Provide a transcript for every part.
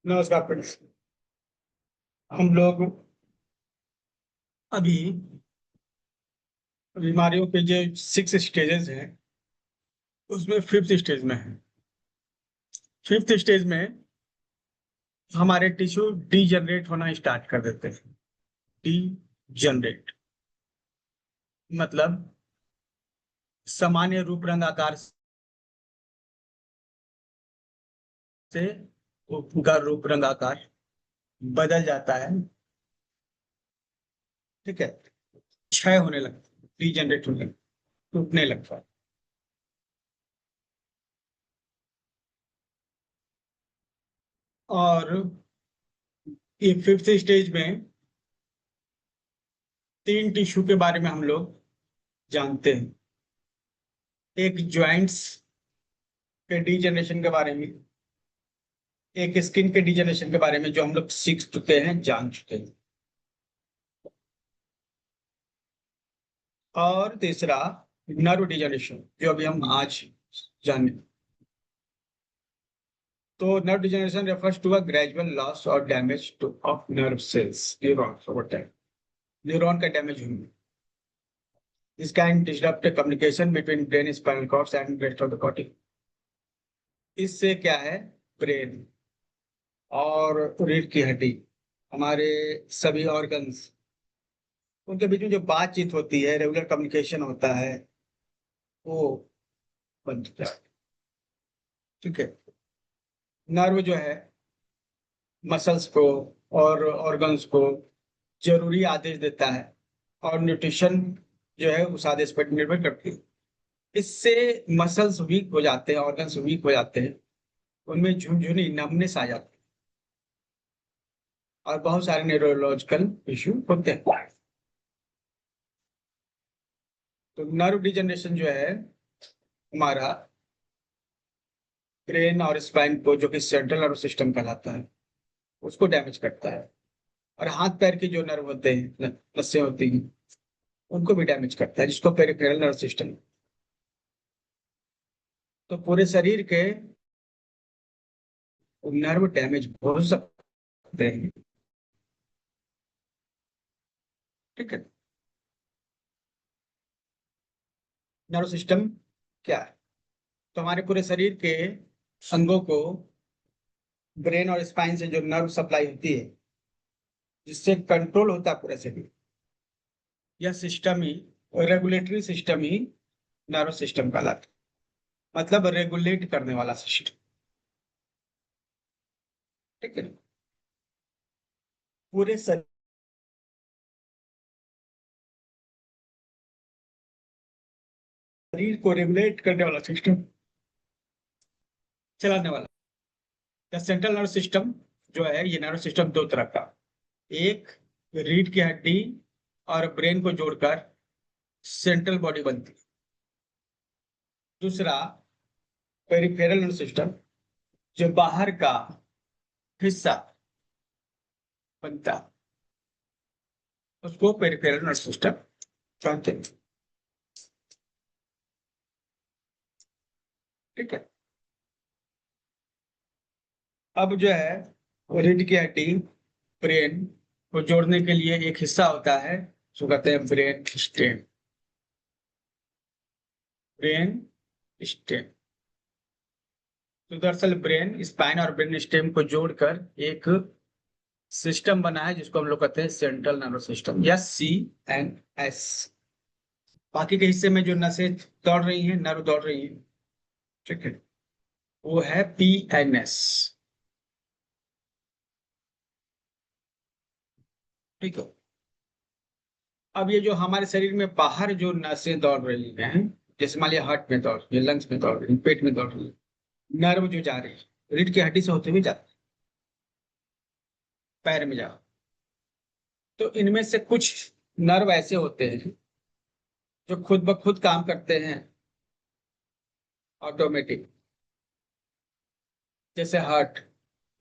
नमस्कार फ्रेंड्स। हम लोग अभी बीमारियों के जो 6 स्टेजेस हैं उसमें फिफ्थ स्टेज में है। फिफ्थ स्टेज में हमारे टिश्यू डीजनरेट होना स्टार्ट कर देते हैं। डीजनरेट मतलब सामान्य रूप रंग आकार से उनका रूप रंग आकार बदल जाता है। ठीक है, क्षय होने लगता है, डीजनरेट होने लगता है, टूटने लगता है। और ये फिफ्थ स्टेज में 3 टिश्यू के बारे में हम लोग जानते हैं। एक ज्वाइंट्स के डीजनरेशन के बारे में, एक स्किन के डीजनरेशन के बारे में जो हम लोग सीख चुके हैं, जान चुके हैं। और तीसरा नर्व डीजनरेशन जो अभी हम आज जाने। तो nerve degeneration refers to a gradual loss और damage to of nerve cells, neurons over time. Neuron का डैमेज होना, this can disrupt communication between brain, spinal cords and rest of the body. इससे क्या है, ब्रेन और रीढ़ की हड्डी, हमारे सभी ऑर्गन्स, उनके बीच में जो बातचीत होती है, रेगुलर कम्युनिकेशन होता है, वो बंद हो जाता है। ठीक है। नर्व जो है मसल्स को और ऑर्गन्स को जरूरी आदेश देता है, और न्यूट्रिशन जो है उस आदेश पर निर्भर करती है। इससे मसल्स वीक हो जाते हैं, ऑर्गन्स वीक हो जाते हैं, उनमें झुनझुनी नमनेस आ जाती है और बहुत सारे न्यूरोलॉजिकल इश्यू होते हैं। तो नर्व डिजनरेशन जो है हमारा ब्रेन और स्पाइन को, जो कि सेंट्रल नर्व सिस्टम कहलाता है, उसको डैमेज करता है। और हाथ पैर के जो नर्व होते हैं, नसें होती हैं, उनको भी डैमेज करता है, जिसको पेरिफेरल नर्व सिस्टम। तो पूरे शरीर के नर्व डैमेज हो सकते हैं। ठीक है। नर्व सिस्टम क्या है? तो हमारे पूरे शरीर के अंगों को ब्रेन और स्पाइन से जो नर्व सप्लाई होती है, जिससे कंट्रोल होता है पूरा शरीर, यह सिस्टम ही, रेगुलेटरी सिस्टम ही नर्व सिस्टम कहलाता है। मतलब रेगुलेट करने वाला सिस्टम। ठीक है। पूरे शरीर को रेगुलेट करने वाला सिस्टम, चलाने वाला। सेंट्रल नर्व सिस्टम जो है, ये नर्व सिस्टम दो तरह का, एक रीढ़ की हड्डी और ब्रेन को जोड़कर सेंट्रल बॉडी बनती है। दूसरा पेरिफेरल नर्व सिस्टम, जो बाहर का हिस्सा बनता है, उसको पेरिफेरल नर्व सिस्टम कहते हैं। ठीक है। अब जो है रीढ़ की हड्डी ब्रेन को जोड़ने के लिए एक हिस्सा होता है, जो कहते हैं ब्रेन स्टेम। Brain stem. तो दरअसल ब्रेन स्पाइन और ब्रेन स्टेम को जोड़कर एक सिस्टम बना है, जिसको हम लोग कहते हैं सेंट्रल नर्वस सिस्टम या CNS। बाकी के हिस्से में जो नसें दौड़ रही हैं, नर्व दौड़ रही हैं, ठीक है, वो है PNS। ठीक है। अब ये जो हमारे शरीर में बाहर जो नसें दौड़ रही हैं, जैसे मान लिया हार्ट में दौड़ रही है, लंग्स में दौड़ रही है, पेट में दौड़ रही है, नर्व जो जा रही है रीढ़ की हड्डी से होते हुए जाती है पैर में जा। तो इनमें से कुछ नर्व ऐसे होते हैं जो खुद ब खुद काम करते हैं, ऑटोमेटिक, जैसे हार्ट,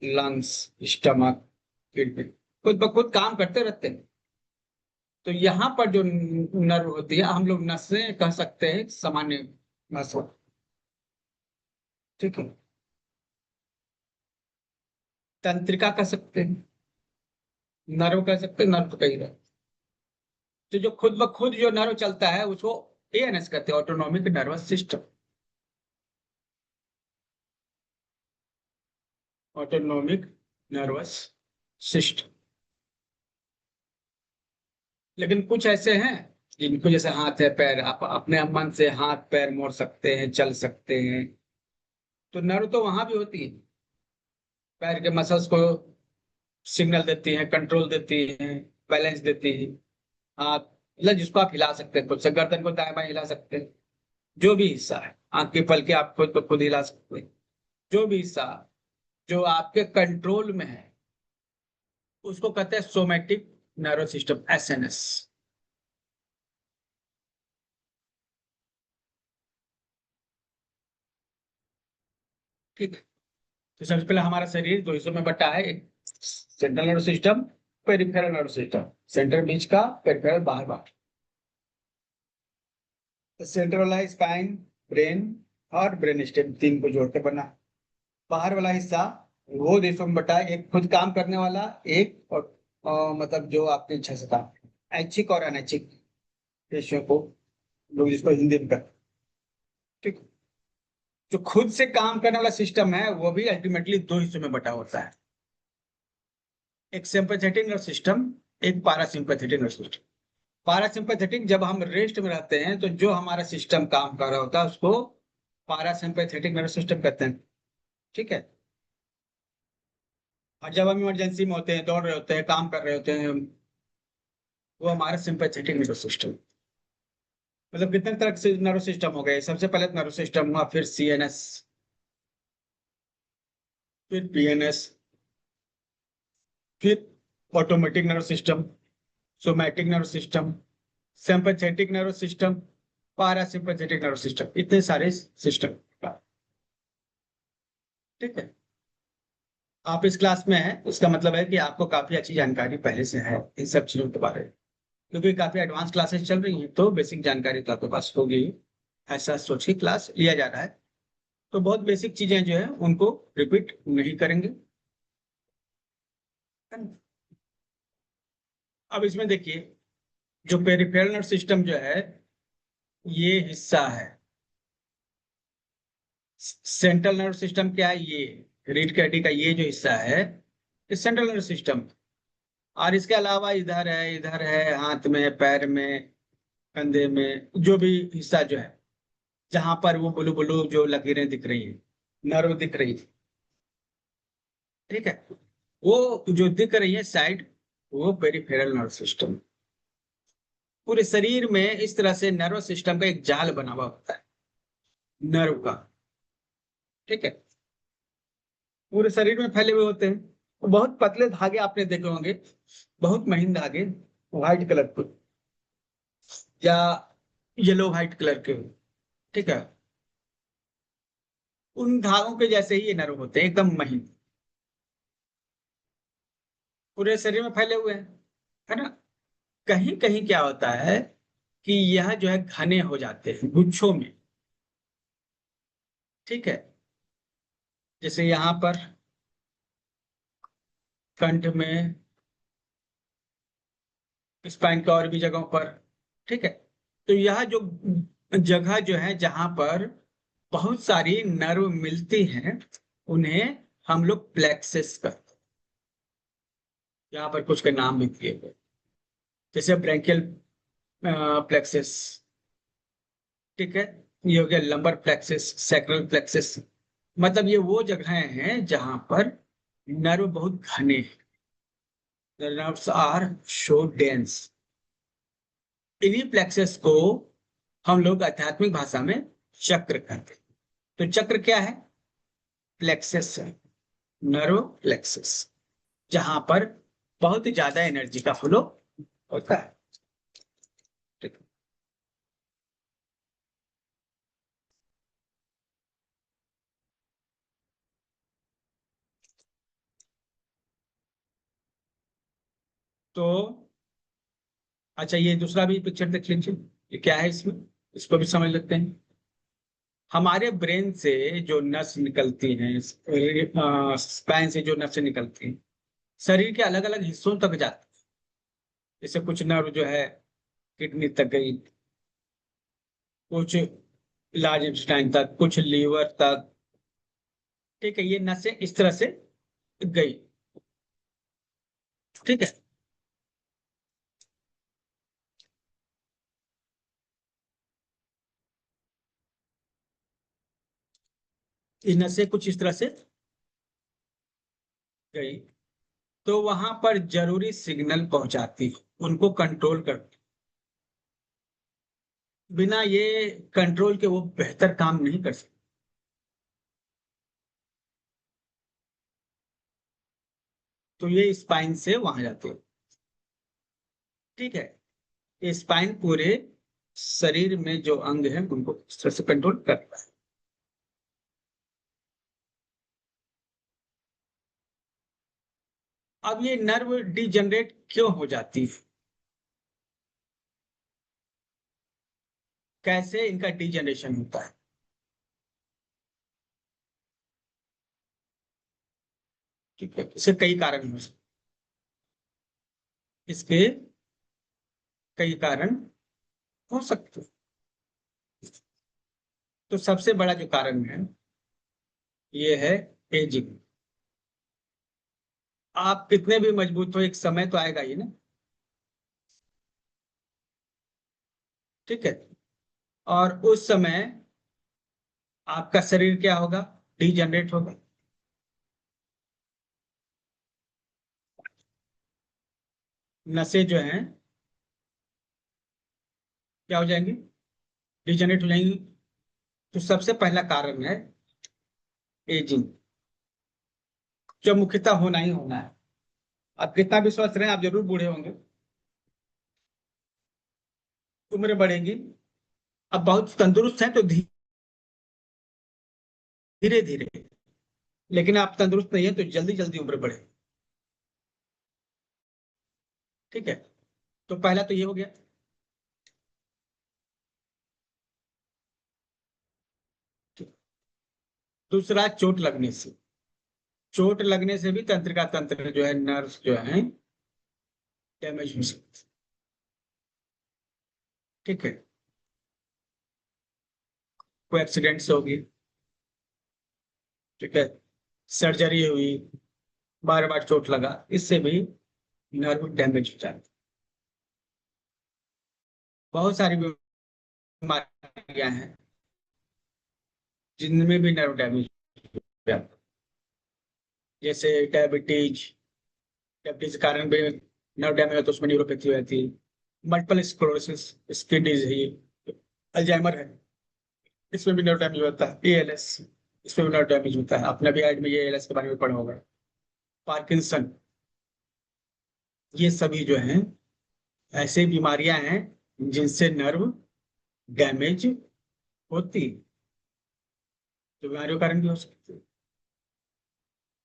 लंग्स, स्टमक, किडनी, खुद ब खुद काम करते रहते हैं। तो यहाँ पर जो नर्व होती है, हम लोग नसें कह सकते हैं, सामान्य नसों। ठीक है। तंत्रिका कह सकते हैं, नर्व कह सकते हैं, नर्व तो कही रहे। तो जो खुद ब खुद जो नर्व चलता है उसको एएनएस कहते हैं, autonomic nervous system. Autonomic nervous system. लेकिन कुछ ऐसे हैं जिनको, जैसे हाथ है पैर, आप अपने मन से हाथ पैर मोड़ सकते हैं, चल सकते हैं, तो नर्व तो वहां भी होती है। पैर के मसल्स को सिग्नल देती हैं, कंट्रोल देती हैं, बैलेंस देती हैं। हाथ मतलब जिसको आप हिला सकते हैं खुद से, गर्दन को दाएं बाएं हिला सकते हैं, जो भी हिस्सा है, आंख की पलके आप खुद को खुद हिला सकते हैं। जो भी हिस्सा जो आपके कंट्रोल में है उसको कहते हैं सोमैटिक नर्वस सिस्टम, एसएनएस। ठीक है। तो सबसे पहले हमारा शरीर दो हिस्सों में बटा है, एक central nervous system, peripheral nervous system. Centre बीच का, पेरिफेरल बाहर बाहर। सेंटर वाला स्पाइन, ब्रेन और ब्रेन स्टेम, तीन को जोड़कर बना। बाहर वाला हिस्सा वो देशों में बटा है, एक खुद काम करने वाला, एक और मतलब जो आपकी इच्छा से काम, ऐच्छिक और अनैच्छिक पेशियों को लोग जिसको हिंदी में कहते हैं। ठीक। जो खुद से काम करने वाला सिस्टम है वो भी अल्टीमेटली दो हिस्सों में बटा होता है, एक सिंपैथेटिक नर्वस सिस्टम, एक पारासिम्पैथेटिक नर्वस सिस्टम। पारासिम्पैथेटिक जब हम रेस्ट में रहते हैं तो जो हमारा सिस्टम काम कर रहा होता है उसको पारासिम्पैथेटिक नर्वस सिस्टम कहते हैं। ठीक है। और जब हम इमरजेंसी में होते हैं, दौड़ रहे होते हैं, काम कर रहे होते हैं, वो हमारा सिंपैथेटिक नर्वस सिस्टम। मतलब कितने तरह से नर्वस सिस्टम हो गए, सबसे पहले नर्वस सिस्टम हुआ, फिर सीएनएस, फिर पीएनएस, फिर automatic nervous system, somatic nervous system, sympathetic nervous system, parasympathetic nervous system, इतने सारे सिस्टम। ठीक है। आप इस क्लास में हैं उसका मतलब है कि आपको काफी अच्छी जानकारी पहले से है इन सब चीजों के बारे में, क्योंकि काफी एडवांस क्लासेस चल रही हैं तो बेसिक जानकारी तो आपके पास होगी। ऐसा सोच के क्लास लिया जा रहा है, तो बहुत बेसिक चीजें जो है उनको रिपीट नहीं करेंगे। अब इसमें देखिए, जो पेरिफेरल नर्व सिस्टम जो है, ये हिस्सा है। सेंट्रल नर्व सिस्टम क्या है, ये रीढ़ की हड्डी का ये जो हिस्सा है, ये सेंट्रल नर्व सिस्टम। और इसके अलावा इधर है हाथ में, पैर में, कंधे में, जो भी हिस्सा जो है जहां पर वो ब्लू ब्लू जो लकीरें दिख रही हैं, नर्व दिख रही है। ठीक है। वो जो दिख रही है साइड, वो पेरिफेरल नर्व सिस्टम। पूरे शरीर में इस तरह से नर्व सिस्टम का एक जाल बना हुआ होता है, नर्व का। ठीक है। पूरे शरीर में फैले हुए होते हैं। तो बहुत पतले धागे आपने देखे होंगे, बहुत महीन धागे, व्हाइट कलर के या येलो व्हाइट कलर के। ठीक है। उन धागों के जैसे ही ये नर्व होते हैं, एकदम महीन, पूरे शरीर में फैले हुए हैं, है ना। कहीं कहीं क्या होता है कि यह जो है घने हो जाते हैं गुच्छों में। ठीक है। जैसे यहाँ पर कंठ में, स्पाइन के और भी जगहों पर। ठीक है। तो यह जो जगह जो है जहां पर बहुत सारी नर्व मिलती हैं, उन्हें हम लोग प्लेक्सेस करते हैं। यहाँ पर कुछ के नाम भी दिए गए, जैसे ब्रैंकियल प्लेक्सेस। ठीक है। ये हो गया लंबर प्लेक्सेस, सैक्रल प्लेक्सेस। मतलब ये वो जगहें हैं जहां पर नर्व बहुत घने हैं, the nerves are so dense। इन्हीं प्लेक्सेस को हम लोग आध्यात्मिक भाषा में चक्र कहते हैं। तो चक्र क्या है, प्लेक्सेस है, नर्व प्लेक्सेस, जहां पर बहुत ही ज्यादा एनर्जी का फ्लो होता है। ठीक है? तो अच्छा, ये दूसरा भी पिक्चर देख लीजिए, ये क्या है इसमें, इसको भी समझ लेते हैं। हमारे ब्रेन से जो नस निकलती हैं, स्पाइन से जो नस निकलती हैं, शरीर के अलग अलग हिस्सों तक जाती है। जैसे कुछ नर्व जो है किडनी तक गई, कुछ लार्ज इंटेस्टाइन तक, कुछ लीवर तक। ठीक है, ये नसें इस तरह से गई। ठीक है। ये नसें कुछ इस तरह से गई, तो वहां पर जरूरी सिग्नल पहुंचाती है, उनको कंट्रोल करती। बिना ये कंट्रोल के वो बेहतर काम नहीं कर सकते। तो ये स्पाइन से वहां जाते हैं। ठीक है। ये स्पाइन पूरे शरीर में जो अंग है उनको इस तरह से कंट्रोल करता है। अब ये नर्व डिजनरेट क्यों हो जाती है, कैसे इनका डिजनरेशन होता है? ठीक है, इसके कई कारण हो सकते। इसके कई कारण हो सकते हैं। तो सबसे बड़ा जो कारण है ये है एजिंग। आप कितने भी मजबूत हो, एक समय तो आएगा ही ना। ठीक है। और उस समय आपका शरीर क्या होगा, डिजनरेट होगा। नसें जो हैं क्या हो जाएंगी, डिजनरेट हो जाएंगी। तो सबसे पहला कारण है एजिंग, जो मुख्यतः होना ही होना है। आप कितना भी स्वस्थ रहें, आप जरूर बूढ़े होंगे, उम्र बढ़ेगी। अब बहुत तंदुरुस्त हैं तो धीरे धीरे, लेकिन आप तंदुरुस्त नहीं है तो जल्दी जल्दी उम्र बढ़े। ठीक है। तो पहला तो ये हो गया। दूसरा, चोट लगने से। चोट लगने से भी तंत्रिका तंत्र जो है, नर्व्स जो है डैमेज हो सकते हैं। ठीक है। कोई एक्सीडेंट से होगी, ठीक है, सर्जरी हुई, बार बार चोट लगा, इससे भी नर्व डैमेज हो जाता है। बहुत सारी बीमारियां हैं जिनमें भी नर्व डैमेज हो जाता है। जैसे डायबिटीज, डायबिटीज के कारण भी नर्व डैमेज होता है, उसमें न्यूरोपैथी हो जाती है। Multiple sclerosis, skin disease, Alzheimer है, इसमें भी नर्व डैमेज होता है। एएलएस, इसमें भी नर्व डैमेज होता है। आपने भी एड में ये एएलएस के बारे में पढ़ा होगा। पार्किंसन, ये सभी जो हैं ऐसे बीमारियां हैं जिनसे नर्व डैमेज होती है, तो बीमारियों के कारण भी हो सकती है।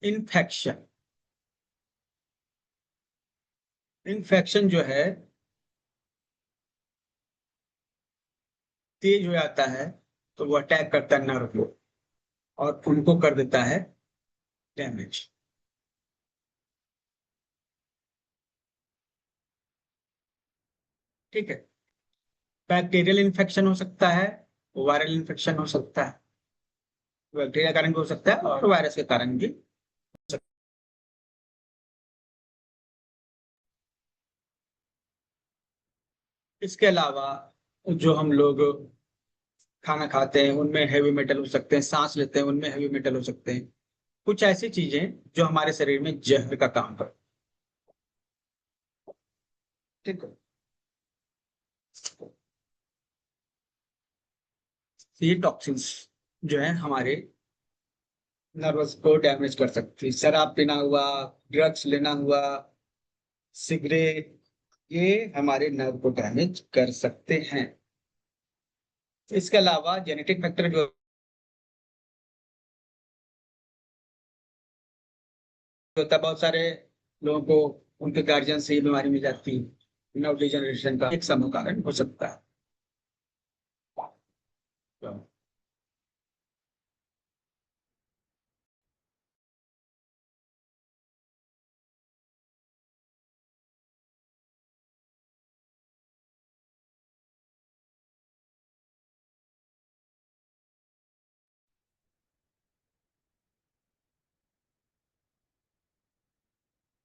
इन्फेक्शन, इन्फेक्शन जो है तेज हो जाता है, तो वो अटैक करता है नर्व को और उनको कर देता है डैमेज। ठीक है। बैक्टीरियल इन्फेक्शन हो सकता है, वायरल इन्फेक्शन हो सकता है। बैक्टीरिया के कारण भी हो सकता है और वायरस के कारण भी हो सकता है। इसके अलावा जो हम लोग खाना खाते हैं उनमें हैवी मेटल हो सकते हैं, सांस लेते हैं उनमें हैवी मेटल हो सकते हैं। कुछ ऐसी चीजें जो हमारे शरीर में जहर का काम करती हैं। ठीक है। ये टॉक्सिन्स जो है हमारे नर्वस को डैमेज कर सकती है। शराब पीना हुआ, ड्रग्स लेना हुआ, सिगरेट, ये हमारे नर्व को डैमेज कर सकते हैं। इसके अलावा जेनेटिक फैक्टर जो होता है, बहुत सारे लोगों को उनके गार्जियन से ही बीमारी मिल जाती है। नर्व डिजनरेशन का एक समूह कारण हो सकता है।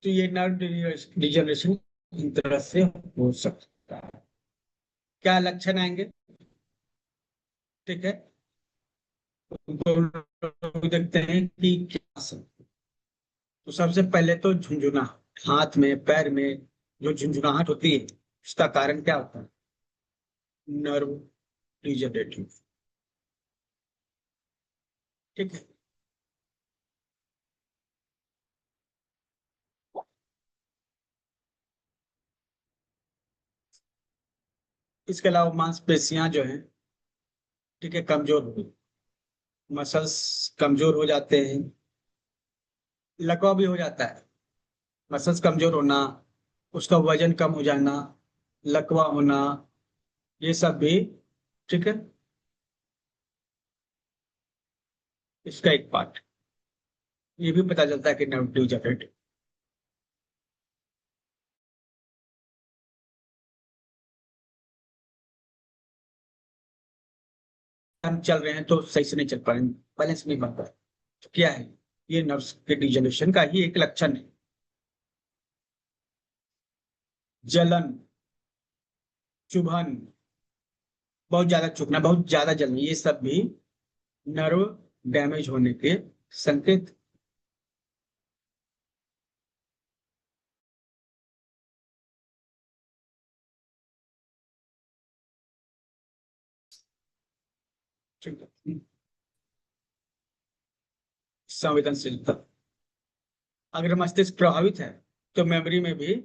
तो ये नर्व डिजनरेशन इस तरह से हो सकता है। क्या लक्षण आएंगे? ठीक है, तो लोग देखते हैं कि क्या सब। तो सबसे पहले तो झुंझुना, हाथ में पैर में जो झुंझुनाहट होती है, उसका कारण क्या होता है? Nerve degenerative. ठीक है, इसके अलावा मांसपेशियां जो है, ठीक है, कमजोर हो, मसल्स कमजोर हो जाते हैं, लकवा भी हो जाता है। मसल्स कमजोर होना, उसका वजन कम हो जाना, लकवा होना, ये सब भी, ठीक है, इसका एक पार्ट। ये भी पता चलता है कि नर्व डिजनरेट। हम चल रहे हैं तो सही से नहीं चल पा रहे, बैलेंस नहीं बन पा रहा। तो क्या है? ये नर्व्स के डिजनरेशन का ही एक लक्षण है। जलन, चुभन, बहुत ज्यादा चुभना, बहुत ज्यादा जलन, ये सब भी नर्व डैमेज होने के संकेत। ठीक है। संवेदनशीलता, अगर मस्तिष्क प्रभावित है तो मेमोरी में भी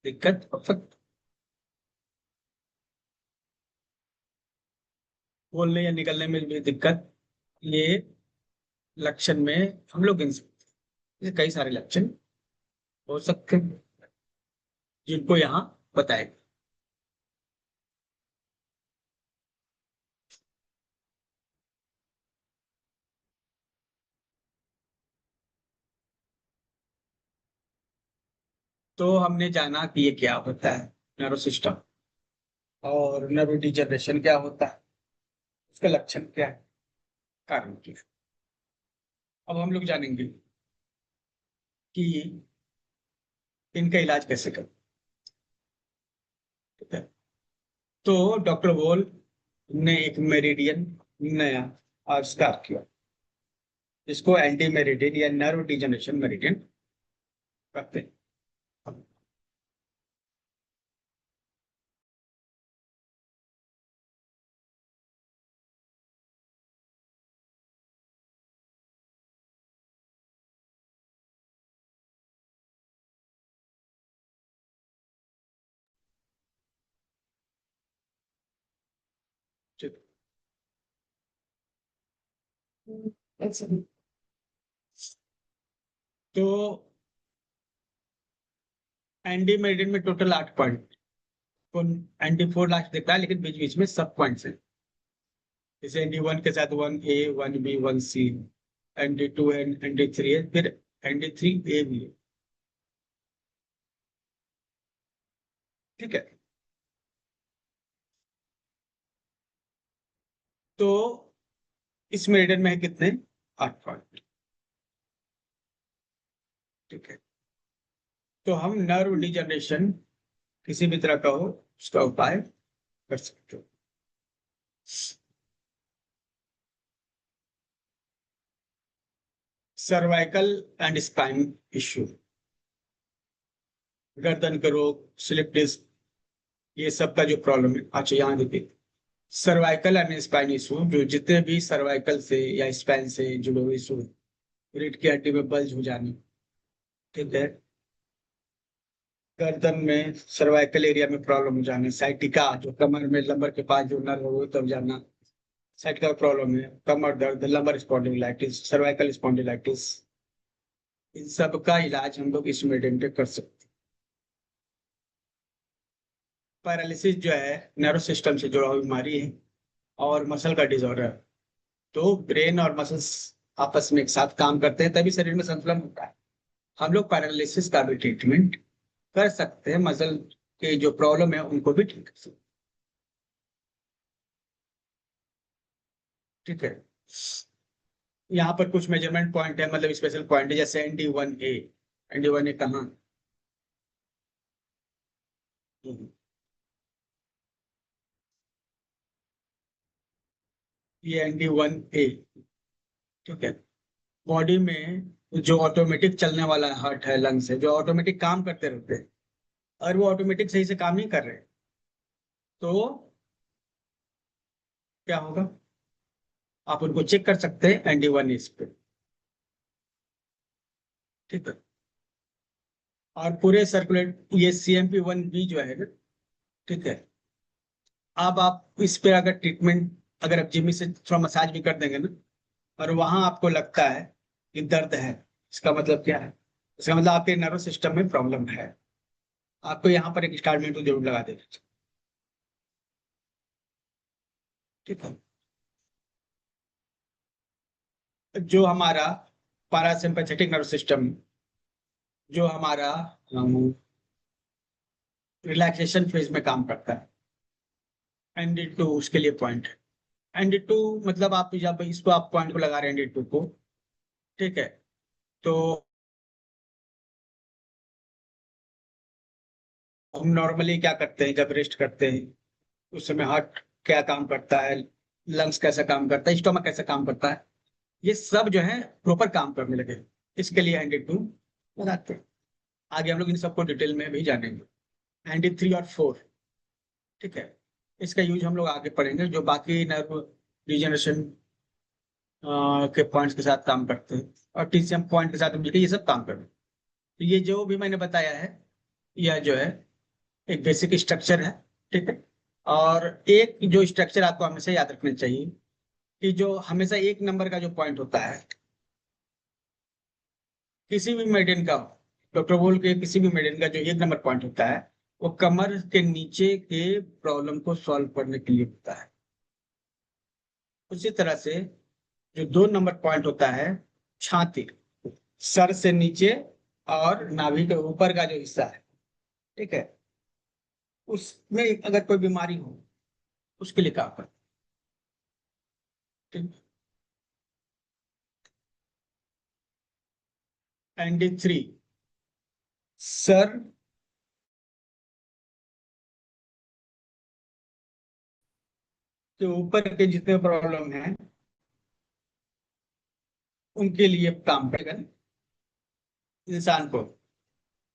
दिक्कत हो सकती, बोलने या निकलने में भी दिक्कत। ये लक्षण में हम लोग गिन सकते हैं। ये कई सारे लक्षण हो सकते हैं जिनको यहाँ बताए। तो हमने जाना कि ये क्या होता है, नर्व सिस्टम, और नर्व डिजनरेशन क्या होता है, उसका लक्षण क्या है, कारण क्या है। अब हम लोग जानेंगे कि इनका इलाज कैसे करें। ठीक है, तो डॉक्टर वोल ने एक मेरिडियन नया आविष्कार किया, इसको एंटी मेरिडियन या नर्व डिजनरेशन मेरिडियन कहते हैं। ठीक। ऐसे ही। तो एंटी मेरिडियन में टोटल 8 पॉइंट, तो एंटी 4 लास्ट देता है, लेकिन बीच बीच में सब पॉइंट्स है। जैसे ND1 के साथ 1A 1B 1C, ND2 है, ND3 है, फिर ND3A भी है। ठीक है, तो इस मेरिडियन में है कितने? 8 पॉइंट। ठीक है, तो हम नर्व डिजनरेशन किसी भी तरह का हो, उसका उपाय कर सकते हो। सर्वाइकल एंड स्पाइन इश्यू, गर्दन के रोग, स्लिप डिस्क, ये सब का जो प्रॉब्लम है, अच्छा यहाँ देखिए, सर्वाइकल एंड स्पाइन इशू, जो जितने भी सर्वाइकल से या स्पाइन से जुड़े हुए इशू, रीढ़ की हड्डी में बल्ज हो जाने, ठीक है, गर्दन में सर्वाइकल एरिया में प्रॉब्लम हो जाने, साइटिका जो कमर में लंबर के पास जो नर्व हो तब जाना, साइटिका प्रॉब्लम है, कमर दर्द, लंबर स्पॉन्डिलाइटिस, सर्वाइकल स्पॉन्डिलाइटिस, इन सब का इलाज हम लोग इस मेडियम पे कर सकते हैं। पैरालिसिस जो है नर्व सिस्टम से जुड़ा हुआ बीमारी है और मसल का डिसऑर्डर। तो ब्रेन और मसल्स आपस में एक साथ काम करते हैं तभी शरीर में संतुलन होता है। हम लोग पैरालिसिस का भी ट्रीटमेंट कर सकते हैं, मसल के जो प्रॉब्लम है उनको भी ठीक कर सकते हैं। ठीक है, यहाँ पर कुछ मेजरमेंट पॉइंट है, मतलब स्पेशल पॉइंट है, जैसे ND1A। ND1A कहाँ? ये ND1A। ठीक है। बॉडी में जो ऑटोमेटिक चलने वाला हार्ट है, लंग्स है, जो ऑटोमेटिक काम करते रहते हैं, और वो ऑटोमेटिक सही से काम नहीं कर रहे, तो क्या होगा? आप उनको चेक कर सकते हैं ND1 इस पे। ठीक है। और पूरे सर्कुलेट ये CMP1B जो है ना, ठीक है, अब आप इस पे अगर ट्रीटमेंट, अगर आप जिम से थोड़ा मसाज भी कर देंगे ना, और वहां आपको लगता है कि दर्द है, इसका मतलब क्या है? इसका मतलब आपके नर्वस सिस्टम में प्रॉब्लम है। आपको यहाँ पर एक स्टारमेंट तो जरूर लगा देना चाहिए। ठीक है। जो हमारा पैरासिम्पैथेटिक नर्वस सिस्टम, जो हमारा रिलैक्सेशन फेज में काम करता है, ND2 उसके लिए पॉइंट है। ND2 मतलब आप जब इसको आप पॉइंट को लगा रहे हैं ND2 को, ठीक है, तो हम नॉर्मली क्या करते हैं जब रेस्ट करते हैं, उस समय हार्ट क्या काम करता है, लंग्स कैसा काम करता है, स्टोमक कैसा काम करता है, ये सब जो है प्रॉपर काम करने लगे। इसके लिए ND2 लगाते हैं। आगे हम लोग इन सबको डिटेल में भी जानेंगे। ND3 और 4, ठीक है, इसका यूज हम लोग आगे पढ़ेंगे, जो बाकी नर्व रीजनरेशन के पॉइंट्स के साथ काम करते हैं, और TCM पॉइंट के साथ मिलकर ये सब काम करते हैं। तो ये जो भी मैंने बताया है, यह जो है एक बेसिक स्ट्रक्चर है। ठीक है। और एक जो स्ट्रक्चर आपको हमेशा याद रखना चाहिए, कि जो हमेशा एक नंबर का जो पॉइंट होता है किसी भी मेडिसिन का, डॉक्टर बोल के किसी भी मेडिसिन का जो एक नंबर पॉइंट होता है, वो कमर के नीचे के प्रॉब्लम को सॉल्व करने के लिए होता है। उसी तरह से जो 2 नंबर पॉइंट होता है, छाती, सर से नीचे और नाभि के ऊपर का जो हिस्सा है, ठीक है, उसमें अगर कोई बीमारी हो, उसके लिए काम करते हैं। ND3, सर के ऊपर के जितने प्रॉब्लम है उनके लिए काम करेगा इंसान को।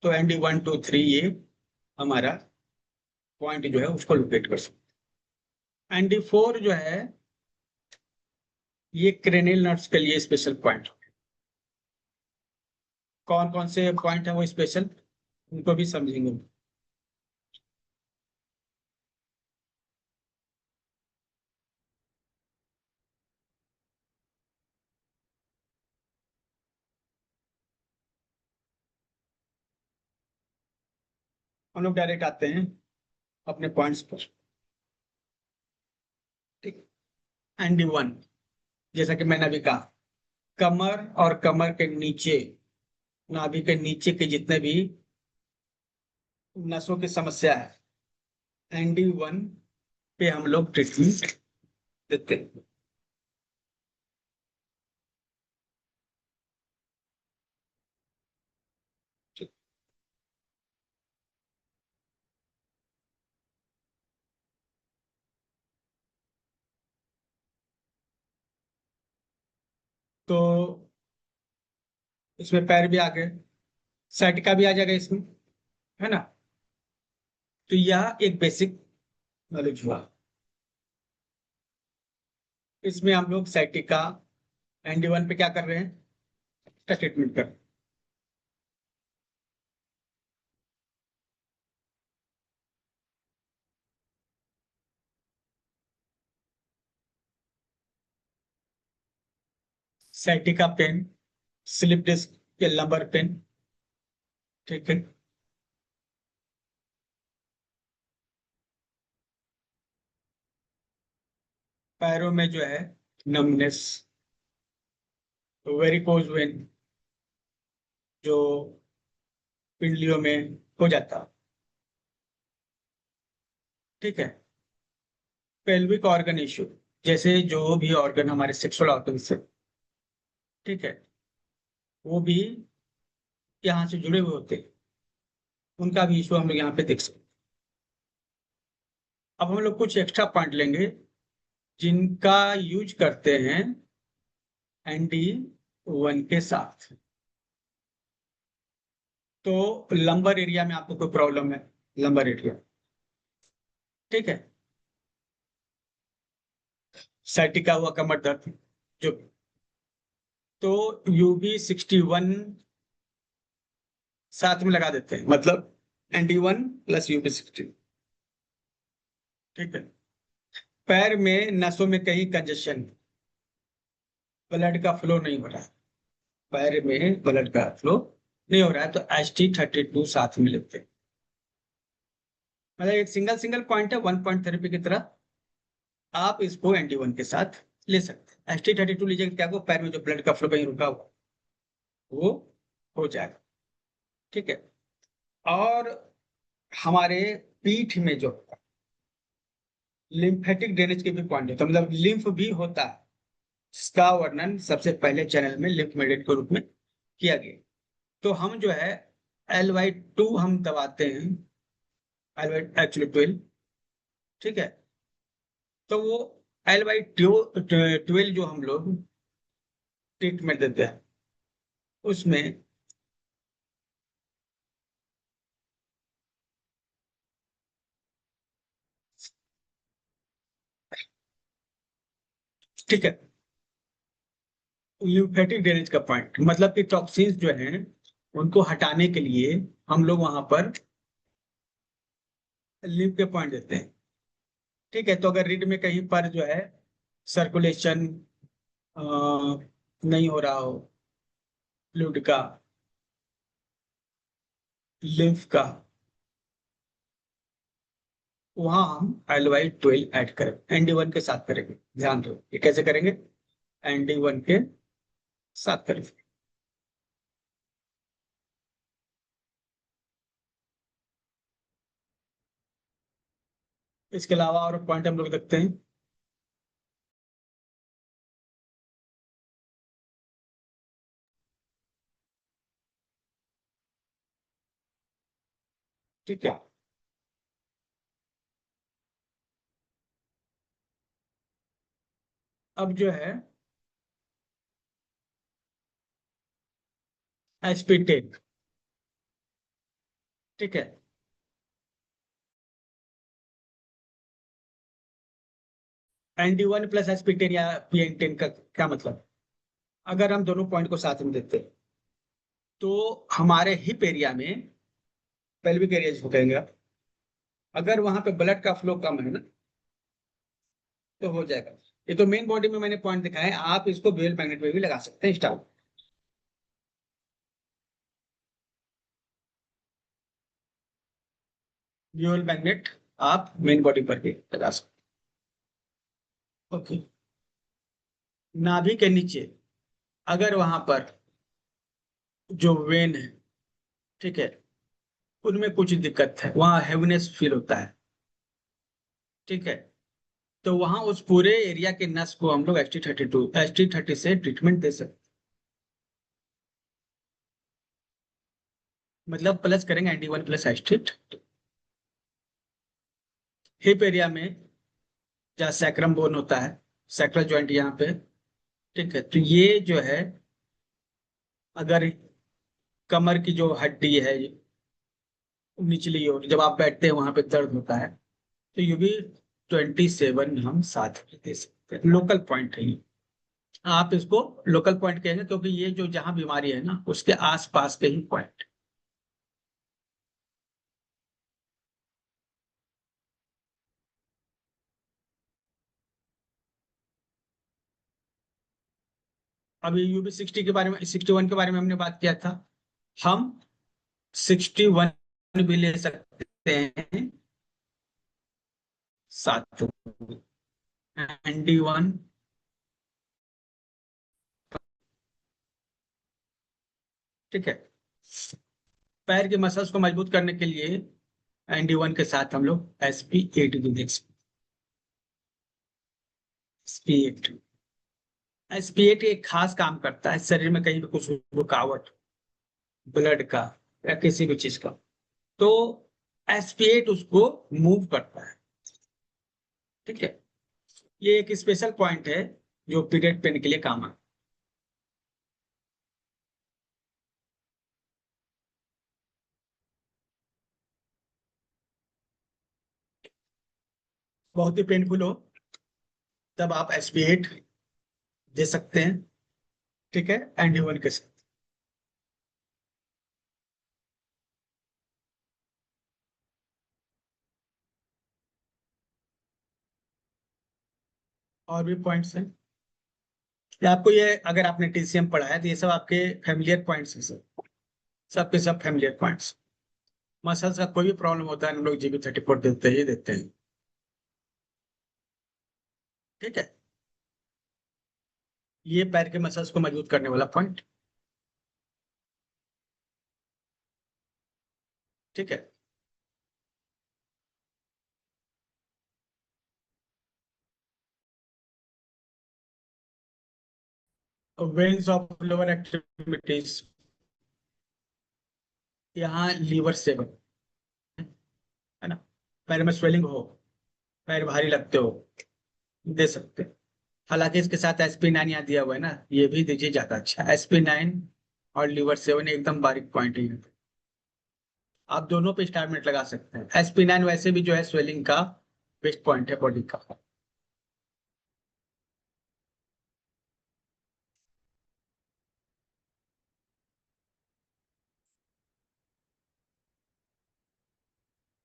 तो ND1 2 3 ये हमारा पॉइंट जो है उसको लोकेट कर सकते। ND4 जो है ये क्रेनियल नर्व्स के लिए स्पेशल पॉइंट। कौन कौन से पॉइंट है वो स्पेशल, उनको भी समझेंगे। हम लोग डायरेक्ट आते हैं अपने पॉइंट्स पर। ठीक। ND1, जैसा कि मैंने अभी कहा, कमर और कमर के नीचे, नाभि के नीचे के जितने भी नसों की समस्या है, ND1 पे हम लोग ट्रीटमेंट देते हैं। तो इसमें पैर भी आ गए, साइटिका भी आ जाएगा इसमें, है ना? तो यह एक बेसिक नॉलेज हुआ। इसमें हम लोग साइटिका ND1 पे क्या कर रहे हैं, इसका ट्रीटमेंट कर रहे हैं। साइटिका पेन, स्लिप डिस्क या लंबर पेन, ठीक है, पैरों में जो है नमनेस, वेरिकोज वेन जो पिंडलियों में हो जाता है, ठीक है, पेल्विक ऑर्गन इश्यू, जैसे जो भी ऑर्गन हमारे सेक्सुअल ऑर्गन से, ठीक है, वो भी यहाँ से जुड़े हुए होते हैं, उनका भी इशू हम लोग यहाँ पे देख सकते हैं। अब हम लोग कुछ एक्स्ट्रा पॉइंट लेंगे जिनका यूज करते हैं ND1 के साथ। तो लंबर एरिया में आपको कोई प्रॉब्लम है? लंबर एरिया, ठीक है, साइटिका हुआ कमर दर्द जो, तो UB61 साथ में लगा देते हैं, मतलब ND1 प्लस UB60, ठीक है। पैर में नसों में कहीं कंजेशन, ब्लड का फ्लो नहीं हो रहा है, पैर में ब्लड का फ्लो नहीं हो रहा है, तो ST32 साथ में लेते हैं। मतलब एक सिंगल सिंगल पॉइंट है, वन पॉइंट थेरेपी की तरह आप इसको ND1 के साथ ले सकते हैं। ST32 लीजिएगा, क्या को पैर में जो ब्लड का फ्लो कहीं रुका हुआ वो हो जाएगा, ठीक है। और हमारे पीठ में जो लिम्फेटिक ड्रेनेज के भी पॉइंट है, तो मतलब लिम्फ भी होता है, जिसका वर्णन सबसे पहले चैनल में लिम्फ मेडिएट के रूप में किया गया। तो हम जो है LY2 हम दबाते हैं, LY एक्चुअली 12, ठीक है। तो वो LY12 जो हम लोग ट्रीटमेंट देते हैं उसमें ठीक है, लिम्फेटिक ड्रेनेज का पॉइंट मतलब कि टॉक्सिन्स जो हैं उनको हटाने के लिए हम लोग वहां पर लिम्फ के पॉइंट देते हैं, ठीक है। तो अगर रीढ़ में कहीं पर जो है सर्कुलेशन नहीं हो रहा हो, फ्लूइड का, लिम्फ का, वहां हम LY12 ऐड करें, ND1 के साथ करेंगे। ध्यान दो ये कैसे करेंगे, ND1 के साथ करेंगे। इसके अलावा और पॉइंट हम लोग देखते हैं, ठीक है। अब जो है एस्पिटेट, ठीक है। ND1 प्लस एस्पिटेन या PN10 का क्या मतलब? अगर हम दोनों पॉइंट को साथ में देते हैं तो हमारे हिप एरिया में, पेल्विक एरिया जिसको कहेंगे आप, अगर वहां पे ब्लड का फ्लो कम है ना तो हो जाएगा। ये तो मेन बॉडी में मैंने पॉइंट दिखाया है, आप इसको ड्यूअल मैग्नेट में भी लगा सकते हैं स्टार। ड्यूअल मैग्नेट आप मेन बॉडी पर भी लगा सकते हैं, ओके। नाभि के नीचे अगर वहां पर जो वेन है, ठीक है, उनमें कुछ दिक्कत है, वहां हैवीनेस फील होता है, ठीक है, तो वहां उस पूरे एरिया के नस को हम लोग ST30 से ट्रीटमेंट दे सकते, मतलब प्लस करेंगे ND1 प्लस एस्टिट। हिप एरिया में जहाँ सैक्रम बोन होता है, सैक्रल जॉइंट यहाँ पे, ठीक है, तो ये जो है अगर कमर की जो हड्डी है निचली ओर, जब आप बैठते हैं वहां पे दर्द होता है, तो UB27 हम साथ में दे सकते हैं। लोकल पॉइंट है ये, आप इसको लोकल पॉइंट कहेंगे क्योंकि ये जो जहां बीमारी है ना उसके आसपास के ही पॉइंट। अभी UB60 के बारे में, 61 के बारे में हमने बात किया था, हम 61 भी ले सकते हैं साथ में, ND1, ठीक है। पैर के मसल्स को मजबूत करने के लिए ND1 के साथ हम लोग SP8 भी देख सकते हैं। SP8 एक खास काम करता है, शरीर में कहीं भी कुछ रुकावट, ब्लड का या किसी भी चीज का, तो SP8 उसको मूव करता है, ठीक है, ये एक स्पेशल पॉइंट है जो पीरियड पेन के लिए काम है। बहुत ही पेनफुल हो तब आप एसपी8 दे सकते हैं, ठीक है, एंटी के साथ। और भी पॉइंट्स हैं, ये आपको, ये अगर आपने टीसीएम पढ़ा है तो ये सब आपके फैमिलियर पॉइंट्स हैं सब, सबके सब फैमिलियर पॉइंट्स। मसल्स का कोई भी प्रॉब्लम होता है हम लोग GB34 देते ही देते हैं, ठीक है। ये पैर के मसल्स को मजबूत करने वाला पॉइंट, ठीक है। वेन्स ऑफ लोअर एक्टिविटीज, यहाँ लीवर सेवन, है ना, पैर में स्वेलिंग हो, पैर भारी लगते हो, दे सकते हैं। हालांकि इसके साथ SP9 यहाँ दिया हुआ है ना, ये भी दीजिए, ज्यादा अच्छा। SP9 और लीवर 7 एकदम बारीक पॉइंट है, आप दोनों पे स्टार मिनट लगा सकते हैं। SP9 वैसे भी जो है स्वेलिंग का बेस्ट पॉइंट है बॉडी का।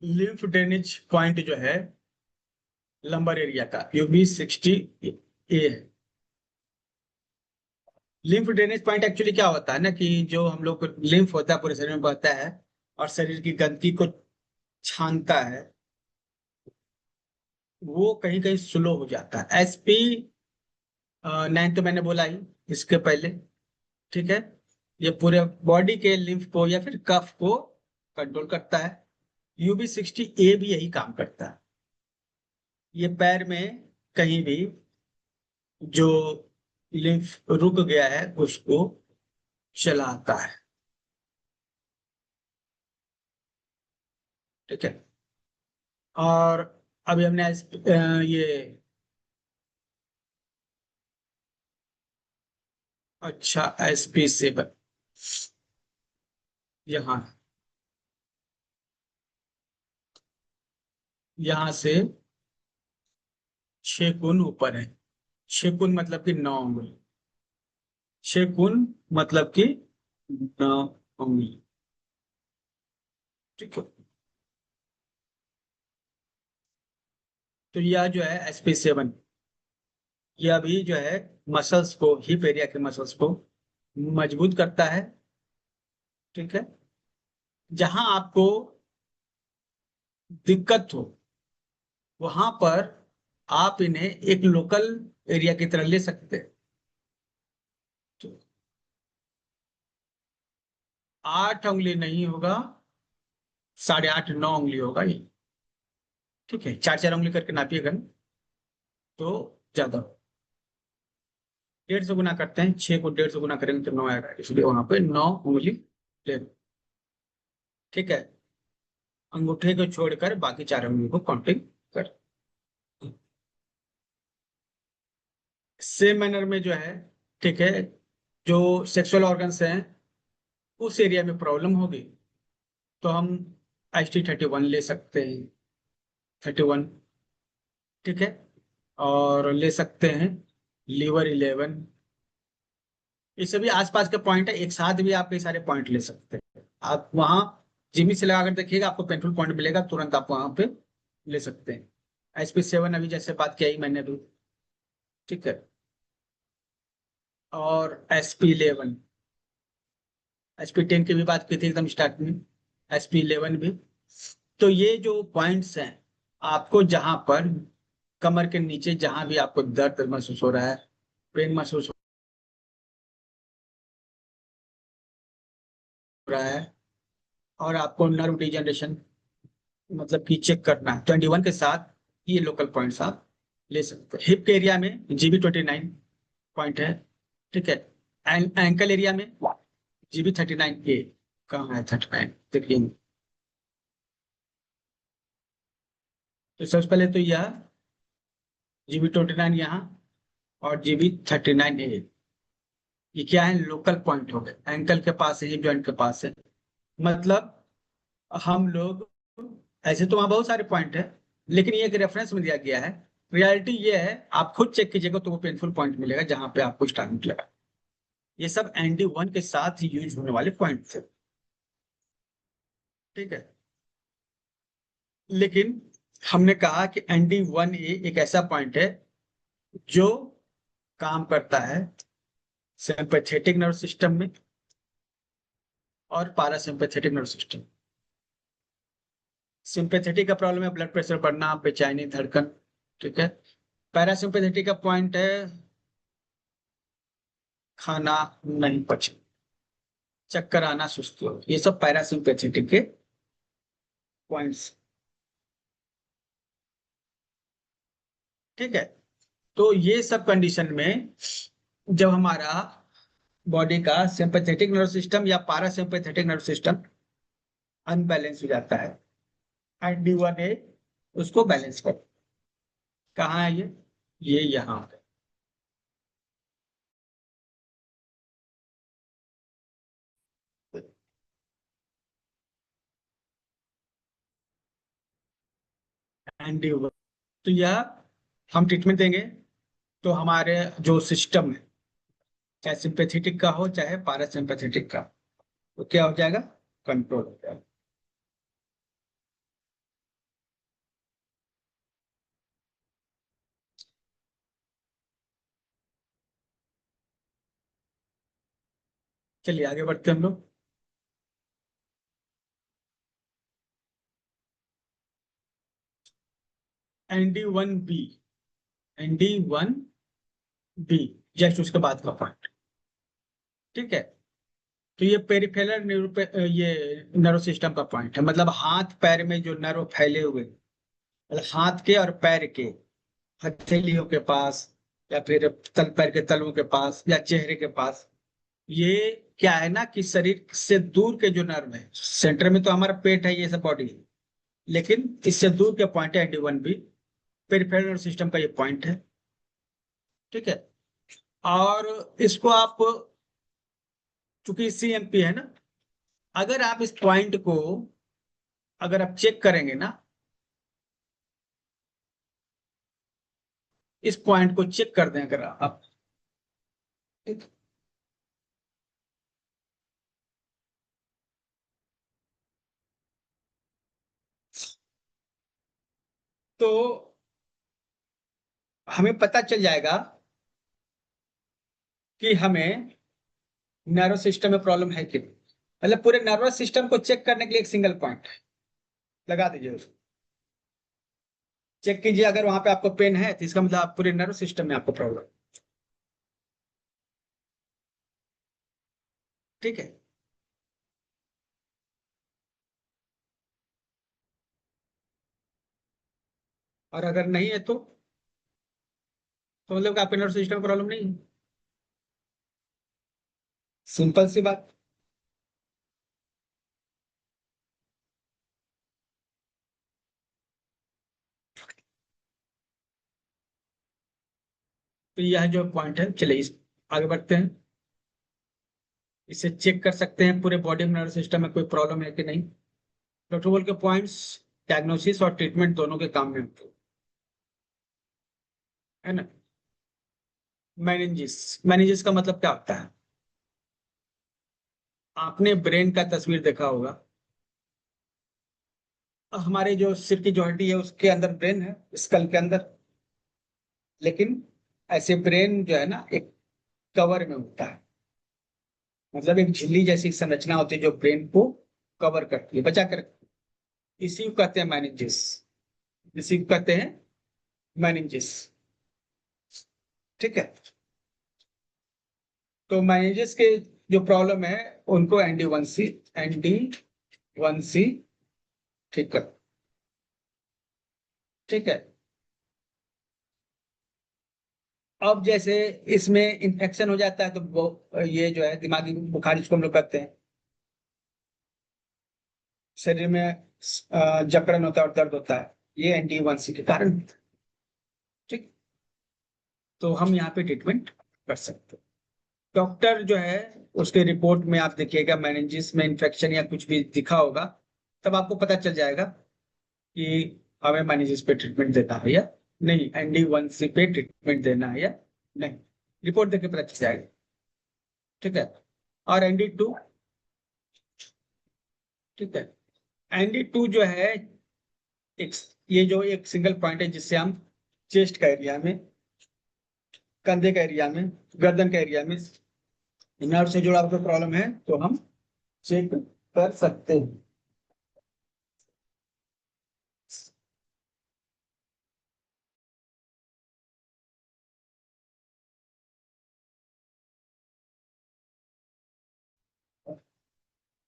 लिम्फ ड्रेनेज पॉइंट जो है लंबर एरिया का UB60A है। लिम्फ ड्रेनेज पॉइंट एक्चुअली क्या होता है ना, कि जो हम लोग लिम्फ होता है पूरे शरीर में बहता है और शरीर की गंदगी को छानता है, वो कहीं कहीं स्लो हो जाता है। SP9 तो मैंने बोला ही इसके पहले, ठीक है। ये पूरे बॉडी के लिम्फ को या फिर कफ को कंट्रोल करता है। UB60A भी यही काम करता है। ये पैर में कहीं भी जो लिम्फ रुक गया है उसको चलाता है, ठीक है। और अभी हमने ये, अच्छा, SP7 यहाँ, यहाँ से 6 गुण ऊपर है। 6 गुण मतलब कि 9 उंगली, 6 गुण मतलब कि 9 उंगली, ठीक है। तो यह जो है SP7, यह भी जो है मसल्स को, हिप एरिया के मसल्स को मजबूत करता है, ठीक है। जहां आपको दिक्कत हो वहां पर आप इन्हें एक लोकल एरिया की तरह ले सकते हैं। तो 8 उंगली नहीं होगा, 8.5 9 उंगली होगा ये, ठीक है। 4 4 उंगली करके नापिएगा ना, तो ज्यादा हो। 1.5 से गुना करते हैं, 6 को 1.5 से गुना करेंगे तो 9 आएगा, इसलिए वहां पे 9 उंगली ले लो, ठीक है। अंगूठे को छोड़कर बाकी 4 उंगली को काउंटिंग कर। सेम मैनर में जो है, ठीक है, जो सेक्सुअल ऑर्गन्स हैं उस एरिया में प्रॉब्लम होगी तो हम ST31 ले सकते हैं, 31, ठीक है। और ले सकते हैं लीवर 11। ये सभी आसपास के पॉइंट है, एक साथ भी आप कई सारे पॉइंट ले सकते हैं। आप वहां जिमी से लगाकर देखिएगा, आपको पेंटुल पॉइंट मिलेगा, तुरंत आप वहां पे ले सकते हैं। SP7 अभी जैसे बात किया ही मैंने अभी, ठीक है। और SP11, SP10 की भी बात की थी एकदम स्टार्ट में, SP11 भी। तो ये जो पॉइंट्स हैं, आपको जहां पर कमर के नीचे जहां भी आपको दर्द महसूस हो रहा है, पेन महसूस हो रहा है, और आपको नर्व डिजनरेशन मतलब कि चेक करना है, 21 के साथ ये लोकल पॉइंट्स आप ले सकते हैं। हिप के एरिया में GB29 पॉइंट है, ठीक है। एंकल एरिया में GB39A, कहाँ है 39 देखिए। तो सबसे पहले तो यह GB29 यहाँ और GB39A। ये क्या है, लोकल पॉइंट हो गए, एंकल के पास है, ये जॉइंट के पास है। मतलब हम लोग, ऐसे तो वहां बहुत सारे पॉइंट है, लेकिन ये एक रेफरेंस में दिया गया है। रियलिटी ये है, आप खुद चेक कीजिएगा तो वो पेनफुल पॉइंट मिलेगा जहां पे आपको स्टार्टिंग लगा। ये सब ND1 के साथ ही यूज होने वाले पॉइंट थे। ठीक है, लेकिन हमने कहा कि ND1A एक ऐसा पॉइंट है जो काम करता है सिंपैथेटिक नर्व सिस्टम में और पारासिम्पैथेटिक नर्व सिस्टम। सिंपैथेटिक का प्रॉब्लम है ब्लड प्रेशर बढ़ना, बेचैनी, धड़कन। ठीक है। पैरासिम्पैथेटिक का पॉइंट है खाना नहीं पचना, चक्कर आना, सुस्ती हो, ये सब पैरासिम्पैथेटिक के पॉइंट्स। ठीक है। तो ये सब कंडीशन में जब हमारा बॉडी का सिंपैथेटिक नर्व सिस्टम या पारासिम्पैथेटिक नर्व सिस्टम अनबैलेंस हो जाता है, ND1A उसको बैलेंस कर। कहाँ है ये यहाँ पे। ND1, तो यह हम ट्रीटमेंट देंगे तो हमारे जो सिस्टम है, चाहे सिंपैथेटिक का हो चाहे पारासिम्पैथेटिक का, तो क्या हो जाएगा, कंट्रोल हो जाएगा। चलिए आगे बढ़ते हैं हम लोग। ND1B, ND1B जस्ट उसके बाद का पॉइंट। ठीक है। तो ये पेरिफेरल न्यूरो, ये नर्व सिस्टम का पॉइंट है, मतलब हाथ पैर में जो नर्व फैले हुए, मतलब हाथ के और पैर के हथेलियों के पास, या फिर तल पैर के तलवों के पास, या चेहरे के पास। ये क्या है ना कि शरीर से दूर के जो नर्व है, सेंटर में तो हमारा पेट है, ये सब बॉडी है, लेकिन इससे दूर के पॉइंट है ND1B, पेरिफेरल नर्व सिस्टम का ये पॉइंट है। ठीक है। और इसको आप, चूंकि CMP है ना, अगर आप इस पॉइंट को, अगर आप चेक करेंगे ना, इस पॉइंट को चेक कर दें अगर आप, तो हमें पता चल जाएगा कि हमें नर्वस सिस्टम में प्रॉब्लम है कि नहीं। मतलब पूरे नर्वस सिस्टम को चेक करने के लिए एक सिंगल पॉइंट है, लगा दीजिए उसको, चेक कीजिए। अगर वहां पे आपको पेन है तो इसका मतलब आप पूरे नर्वस सिस्टम में आपको प्रॉब्लम। ठीक है। और अगर नहीं है तो मतलब कि आपके नर्वस सिस्टम में प्रॉब्लम नहीं है। सिंपल सी बात। तो यह जो पॉइंट है, चलिए इस आगे बढ़ते हैं। इसे चेक कर सकते हैं पूरे बॉडी में नर्वस सिस्टम में कोई प्रॉब्लम है कि नहीं। डॉक्टर बोल के पॉइंट्स डायग्नोसिस और ट्रीटमेंट दोनों के काम में होते हैं, है ना। मैनेजिस, मैनेजिस का मतलब क्या होता है, आपने ब्रेन का तस्वीर देखा होगा। हमारे जो सिर की जो हड्डी है उसके अंदर ब्रेन है, स्कल के अंदर। लेकिन ऐसे ब्रेन जो है ना एक कवर में होता है, मतलब एक झिल्ली जैसी संरचना होती है जो ब्रेन को कवर करती है, बचा कर रखती है। इसी को कहते हैं मैनेजिस, इसी को कहते हैं मैनेजिस। ठीक है। तो मैनेजिस के जो प्रॉब्लम है उनको ND1C ठीक कर। ठीक है। अब जैसे इसमें इन्फेक्शन हो जाता है तो ये जो है दिमागी बुखार जिसको हम लोग कहते हैं, शरीर में जकड़न होता है और दर्द होता है, ये ND1C के कारण होता है। ठीक। तो हम यहाँ पे ट्रीटमेंट कर सकते हैं। डॉक्टर जो है उसके रिपोर्ट में आप देखिएगा मेनिंजिस में इन्फेक्शन या कुछ भी दिखा होगा, तब आपको पता चल जाएगा कि हमें मेनिंजिस पे ट्रीटमेंट देना है या नहीं, ND1C पे ट्रीटमेंट देना है या नहीं, रिपोर्ट देख के पता चल जाएगा। ठीक है। और ND2, ठीक है, ND2 जो है एक, ये जो एक सिंगल पॉइंट है जिससे हम चेस्ट का एरिया में, कंधे का एरिया में, गर्दन का एरिया में नर्व से जुड़ा कोई प्रॉब्लम है तो हम चेक कर सकते हैं।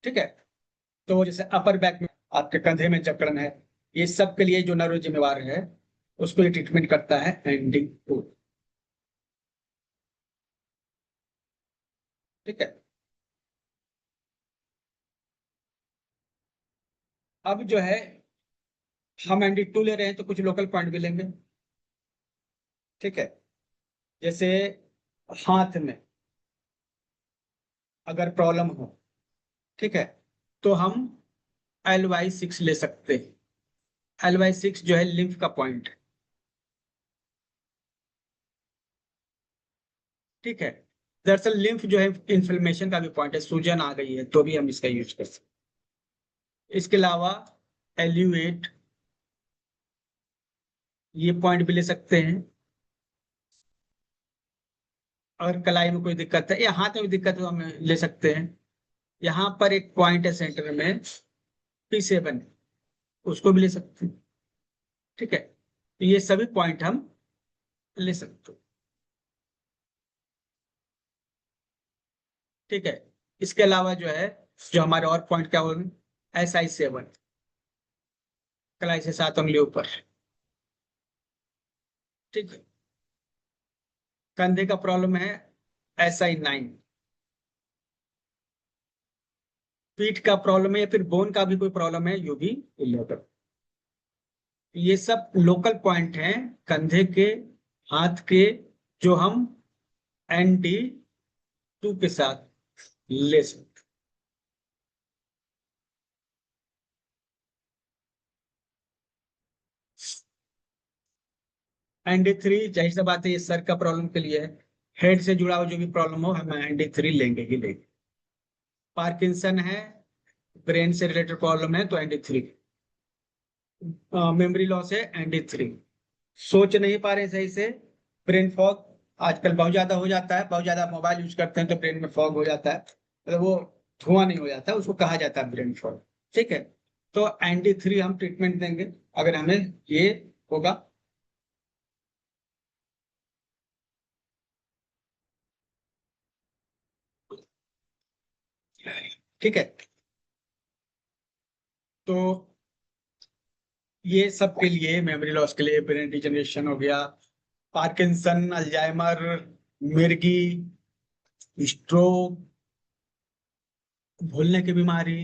ठीक है। तो जैसे अपर बैक में आपके कंधे में जकड़न है, ये सब के लिए जो नर्व जिम्मेवार है उसको ये ट्रीटमेंट करता है ND2। ठीक है। अब जो है हम ND2 ले रहे हैं तो कुछ लोकल पॉइंट भी लेंगे। ठीक है। जैसे हाथ में अगर प्रॉब्लम हो, ठीक है, तो हम LY6 ले सकते हैं। LY6 जो है लिम्फ का पॉइंट। ठीक है। दरअसल लिम्फ जो है इन्फ्लेमेशन का भी पॉइंट है, सूजन आ गई है तो भी हम इसका यूज कर सकते हैं। इसके अलावा LU8, ये पॉइंट भी ले सकते हैं। अगर कलाई में कोई दिक्कत है या हाथ में भी दिक्कत है तो हम ले सकते हैं। यहाँ पर एक पॉइंट है सेंटर में, P7, उसको भी ले सकते हैं। ठीक है। तो ये सभी पॉइंट हम ले सकते हैं। ठीक है। इसके अलावा जो है, जो हमारे और पॉइंट क्या होंगे, SI7, कलाई से 7 उंगली ऊपर। ठीक है। कंधे का प्रॉब्लम है SI9। पीठ का प्रॉब्लम है या फिर बोन का भी कोई प्रॉब्लम है, UB11। ये सब लोकल पॉइंट हैं कंधे के, हाथ के, जो हम ND2 के साथ ले सकते। ND3 जाहिर सा बात है ये सर का प्रॉब्लम के लिए है। हेड से जुड़ा हुआ जो भी प्रॉब्लम हो हम ND3 लेंगे ही लेंगे। पार्किंसन है, ब्रेन से रिलेटेड प्रॉब्लम है तो ND3। मेमोरी लॉस है ND3। सोच नहीं पा रहे सही से, ब्रेन फॉग आजकल बहुत ज्यादा हो जाता है, बहुत ज्यादा मोबाइल यूज करते हैं तो ब्रेन में फॉग हो जाता है, मतलब वो धुआं नहीं हो जाता, उसको कहा जाता है ब्रेन फॉग। ठीक है। तो ND3 हम ट्रीटमेंट देंगे अगर हमें ये होगा। ठीक है। तो ये सब के लिए, मेमोरी लॉस के लिए, ब्रेन डिजनरेशन हो गया, पार्किंसन, अल्जाइमर, मिर्गी, स्ट्रोक, भूलने की बीमारी,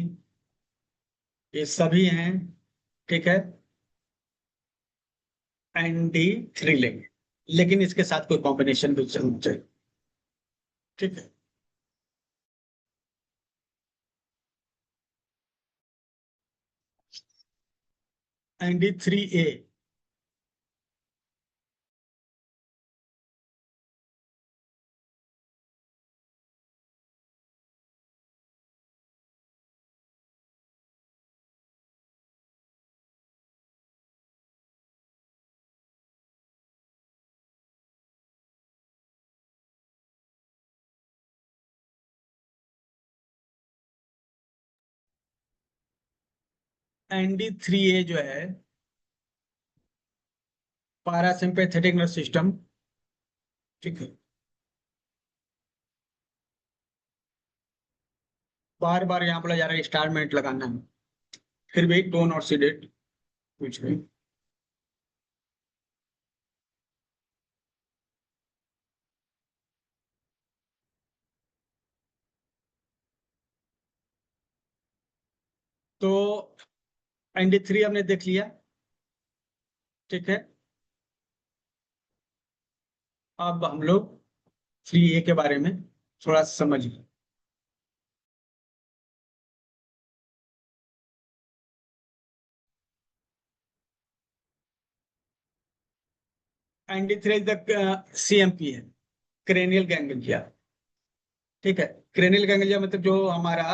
ये सभी हैं। ठीक है। ND3 लेंगे, लेकिन इसके साथ कोई कॉम्बिनेशन भी जरूर चाहिए। ठीक है। ND3A। ND3A जो है पैरासिम्पैथेटिक नर्वस सिस्टम। ठीक है। बार बार यहाँ बोला जा रहा है स्टारमेंट लगाना है, फिर भी टोन और सीडेट कुछ नहीं। तो ND3 हमने देख लिया। ठीक है। अब हम लोग 3A के बारे में थोड़ा सा समझिए। ND3 द CMP है, क्रेनियल गैंग्लिया। ठीक है, क्रेनियल गैंग्लिया मतलब जो हमारा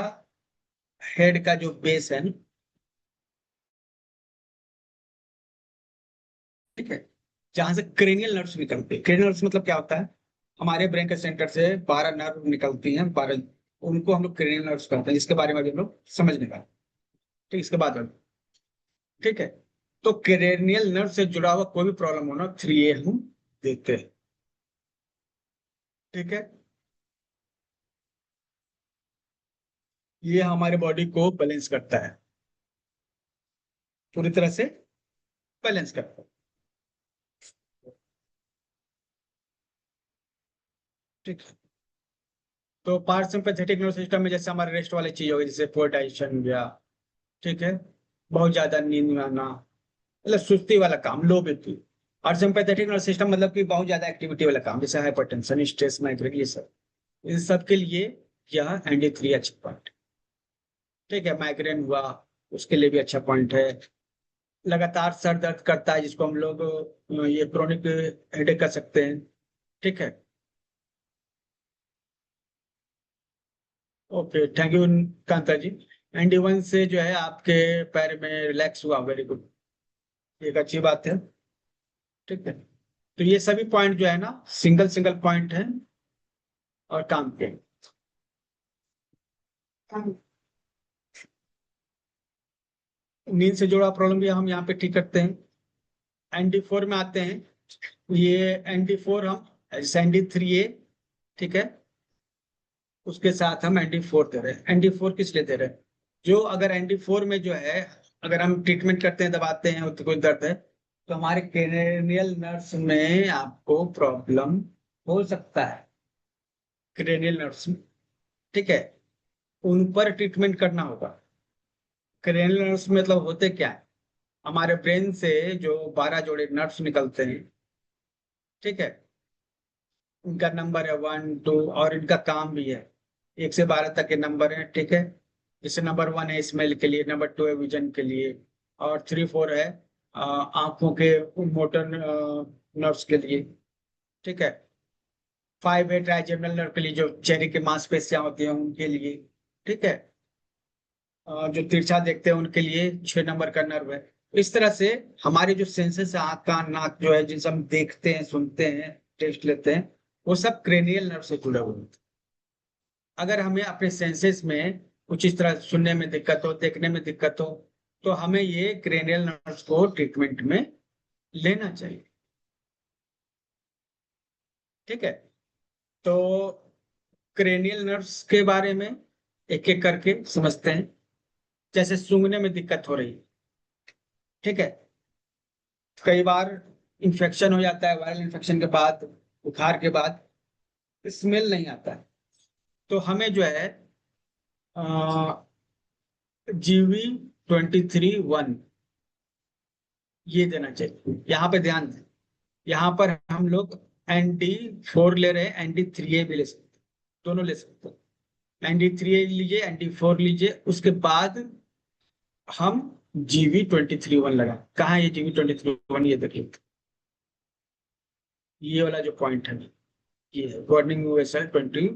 हेड का जो बेस है, ठीक है, जहां से क्रेनियल नर्व्स निकलते हैं। क्रेनियल नर्व्स मतलब क्या होता है, हमारे ब्रेन के सेंटर से 12 नर्व निकलती हैं, 12, उनको हम लोग क्रेनियल नर्व्स कहते हैं, जिसके बारे में अभी हम लोग समझने का। ठीक, इसके बाद ठीक है। तो क्रेनियल नर्व से जुड़ा हुआ कोई भी प्रॉब्लम होना 3A हम देखते हैं। ठीक है, ये हमारे बॉडी को बैलेंस करता है, पूरी तरह से बैलेंस करता है। ठीक है, तो पारसिम्पैथेटिक नर्वस सिस्टम में जैसे हमारे रेस्ट वाली चीज होगी, जैसे पोर डाइजेशन हो गया, ठीक है, बहुत ज्यादा नींद में आना, मतलब सुस्ती वाला काम, लो बीपी। और सिंपैथेटिक नर्वस सिस्टम मतलब कि बहुत ज्यादा एक्टिविटी वाला काम, जैसे हाइपरटेंशन, स्ट्रेस, माइग्रेन, ये सब, इन सब के लिए यह ND3 अच्छा पॉइंट। ठीक है, माइग्रेन हुआ, उसके लिए भी अच्छा पॉइंट है। लगातार सर दर्द करता है, जिसको हम लोग ये क्रोनिक हेडेक कर सकते हैं। ठीक है, okay, thank you Kanta ji. ND1 से जो है आपके पैर में रिलैक्स हुआ, वेरी गुड, एक अच्छी बात है। ठीक है, तो ये सभी पॉइंट जो है ना, सिंगल सिंगल पॉइंट है और काम के। नींद से जुड़ा प्रॉब्लम भी हम यहाँ पे ठीक करते हैं। ND4 में आते हैं, ये ND4 हम, जैसे ND3A, ठीक है, उसके साथ हम ND4 दे रहे हैं। ND4 किस लिए दे रहे हैं, जो अगर ND4 में जो है, अगर हम ट्रीटमेंट करते हैं, दबाते हैं तो कोई दर्द है, तो हमारे क्रेनियल नर्व्स में आपको प्रॉब्लम हो सकता है, क्रेनियल नर्व्स में। ठीक है, उन पर ट्रीटमेंट करना होगा। क्रेनियल नर्व्स मतलब होते क्या है, हमारे ब्रेन से जो 12 जोड़े नर्व्स निकलते हैं, ठीक है, इनका नंबर है 1 2, और इनका काम भी है, 1 से 12 तक के नंबर है। ठीक है, जैसे नंबर 1 है स्मेल के लिए, नंबर 2 है विजन के लिए, और 3 4 है आंखों के मोटर नर्व्स के लिए। ठीक है, 5 है ट्राइजेमिनल नर्व के लिए, जो चेहरे की मांसपेशियां होती हैं उनके लिए। ठीक है, जो तिरछा देखते हैं उनके लिए 6 नंबर का नर्व है। इस तरह से हमारे जो सेंसेस है, आँख कान नाक जो है, जिनसे हम देखते हैं, सुनते हैं, टेस्ट लेते हैं, वो सब क्रेनियल नर्व से जुड़े हुए होते हैं। अगर हमें अपने सेंसेस में कुछ इस तरह सुनने में दिक्कत हो, देखने में दिक्कत हो, तो हमें ये क्रेनियल नर्व्स को ट्रीटमेंट में लेना चाहिए। ठीक है, तो क्रेनियल नर्व्स के बारे में एक एक करके समझते हैं। जैसे सूंघने में दिक्कत हो रही है, ठीक है, कई बार इन्फेक्शन हो जाता है, वायरल इन्फेक्शन के बाद, बुखार के बाद स्मेल नहीं आता है, तो हमें जो है GV23 1 ये देना चाहिए। यहाँ पे ध्यान दें, यहाँ पर हम लोग ND4 ले रहे हैं, ND3A भी ले सकते हैं, दोनों ले सकते हैं। ND3A लीजिए, ND4 लीजिए, उसके बाद हम GV23 1 लगा। कहाँ है ये GV23 1, ये देखिए, ये वाला जो पॉइंट है, ये है वार्निंग यूएसएल 23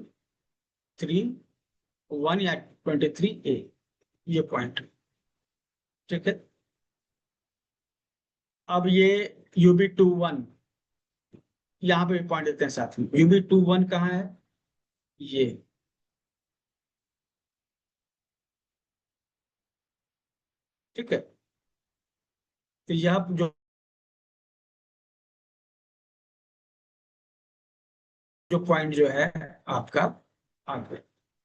1 या 23A, ये पॉइंट। ठीक है, अब ये UB21, यहाँ पे भी पॉइंट देते हैं साथ में। UB21 कहाँ है, ये, ठीक है, तो यह जो जो पॉइंट जो है आपका आ गया।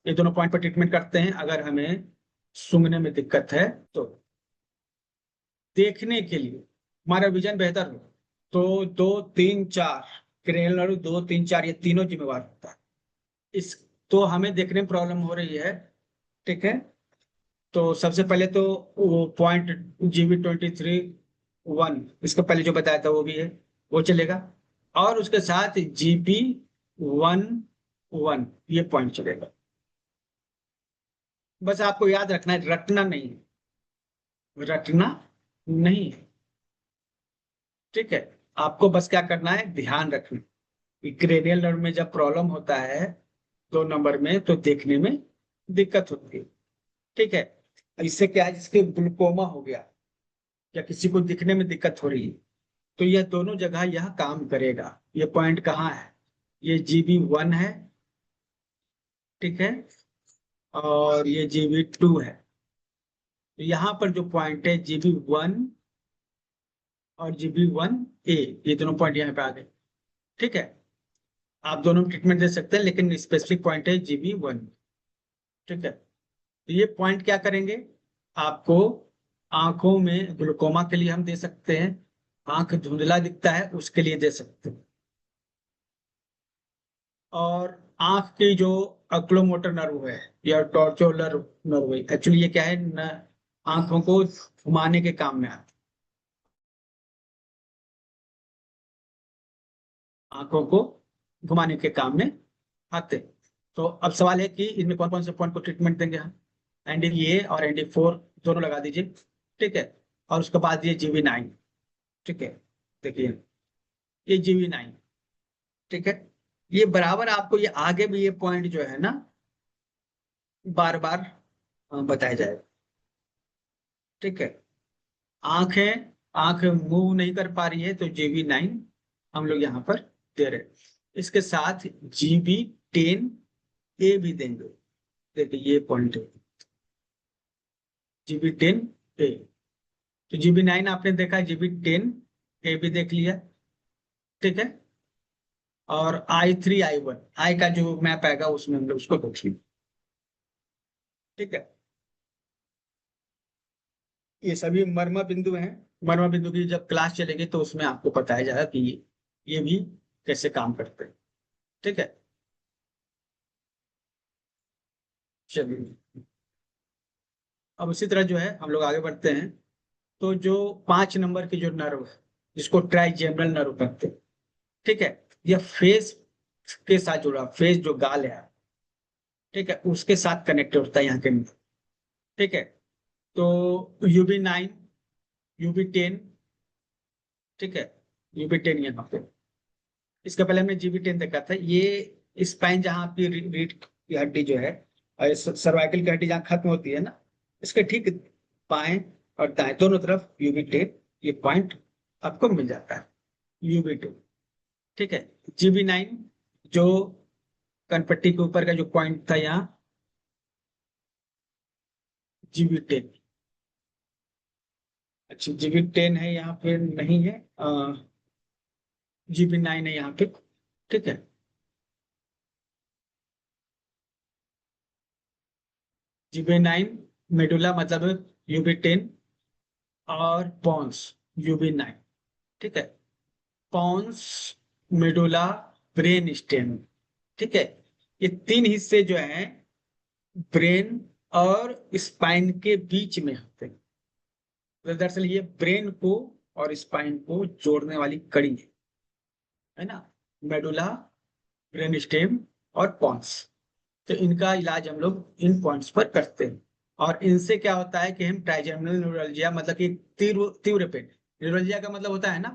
ये दोनों पॉइंट पर ट्रीटमेंट करते हैं अगर हमें सूंघने में दिक्कत है तो। देखने के लिए हमारा विजन बेहतर हो, तो 2 3 4, क्रेनियल नर्व 2 3 4, ये तीनों जिम्मेवार होता है। इस, तो हमें देखने में प्रॉब्लम हो रही है, ठीक है, तो सबसे पहले तो वो पॉइंट GV23 1, इसका पहले जो बताया था वो भी है, वो चलेगा। और उसके साथ जीबी 1 1 ये पॉइंट चलेगा। बस आपको याद रखना है, रटना नहीं है, रटना नहीं है। ठीक है, आपको बस क्या करना है, ध्यान रखना कि क्रेनियल नर्व में जब प्रॉब्लम होता है 2 नंबर में तो देखने में दिक्कत होती है। ठीक है, इससे क्या है, जिसके ग्लूकोमा हो गया या किसी को दिखने में दिक्कत हो रही है, तो यह दोनों जगह यह काम करेगा। ये पॉइंट कहाँ है, ये GB 1 है। ठीक है, और ये GB 2 है। तो यहाँ पर जो पॉइंट है GB 1 और GB 1A, ये दोनों पॉइंट यहाँ पे आ गए। ठीक है, आप दोनों में ट्रीटमेंट दे सकते हैं, लेकिन स्पेसिफिक पॉइंट है GB 1। ठीक है, तो ये पॉइंट क्या करेंगे आपको, आंखों में ग्लूकोमा के लिए हम दे सकते हैं, आंख धुंधला दिखता है उसके लिए दे सकते हैं, और आंख की जो अक्लोमोटर नर्व है या टॉर्चोलर नर्व है, एक्चुअली ये क्या है न, आंखों को घुमाने के काम में आता है, आंखों को घुमाने के काम में आते हैं। तो अब सवाल है कि इनमें कौन कौन से पॉइंट को ट्रीटमेंट देंगे हम। ND और ND4 दोनों लगा दीजिए। ठीक है, और उसके बाद ये GB 9। ठीक है, देखिए ये GB 9। ठीक है, ये बराबर आपको ये आगे भी ये पॉइंट जो है ना बार बार बताया जाएगा। ठीक है, आंखें, आंख मूव नहीं कर पा रही है तो GB 9 हम लोग यहाँ पर दे रहे हैं। इसके साथ GB 10A भी देंगे। देखिए ये पॉइंट है GB 10A। तो GB 9 आपने देखा, GB 10A भी देख लिया। ठीक है, और I3 I1 आई का जो मैप आएगा उसमें हम लोग उसको देख लेंगे। ठीक है, ये सभी मर्म बिंदु हैं। मर्म बिंदु की जब क्लास चलेगी तो उसमें आपको बताया जाएगा कि ये भी कैसे काम करते हैं। ठीक है, चलिए अब उसी तरह जो है हम लोग आगे बढ़ते हैं। तो जो 5 नंबर की जो नर्व है जिसको ट्राइजेमिनल नर्व कहते हैं। ठीक है, यह फेस के साथ जुड़ा, फेस जो गाल है, ठीक है, उसके साथ कनेक्ट होता है यहाँ के अंदर। ठीक है, तो UB 9, UB 10। ठीक है, UB 10 यहाँ पे, इसका पहले हमने GB 10 देखा था। ये स्पाइन जहाँ आपकी रीढ़ की हड्डी जो है और सर्वाइकल की हड्डी जहाँ खत्म होती है ना, इसके ठीक बाएं और दाएं दोनों तरफ UB 10 ये पॉइंट आपको मिल जाता है, UB 2। ठीक है, GB 9 जो कनपट्टी के ऊपर का जो पॉइंट था यहाँ, GB 10। अच्छा, GB 10 है यहाँ पे नहीं है, GB 9 है यहाँ पे। ठीक है, GB 9 मेडुला मतलब UB 10, और पॉन्स UB 9। ठीक है, पॉन्स, मेडुला, ब्रेन स्टेम। ठीक है, ये 3 हिस्से जो हैं ब्रेन और स्पाइन के बीच में होते हैं। तो दरअसल ये ब्रेन को और स्पाइन को जोड़ने वाली कड़ी है ना, मेडुला, ब्रेन स्टेम और पॉन्स। तो इनका इलाज हम लोग इन पॉइंट्स पर करते हैं। और इनसे क्या होता है कि हम ट्राइजेमिनल न्यूरल्जिया मतलब कि तीव्र तीव्र पेन, न्यूरल्जिया का मतलब होता है ना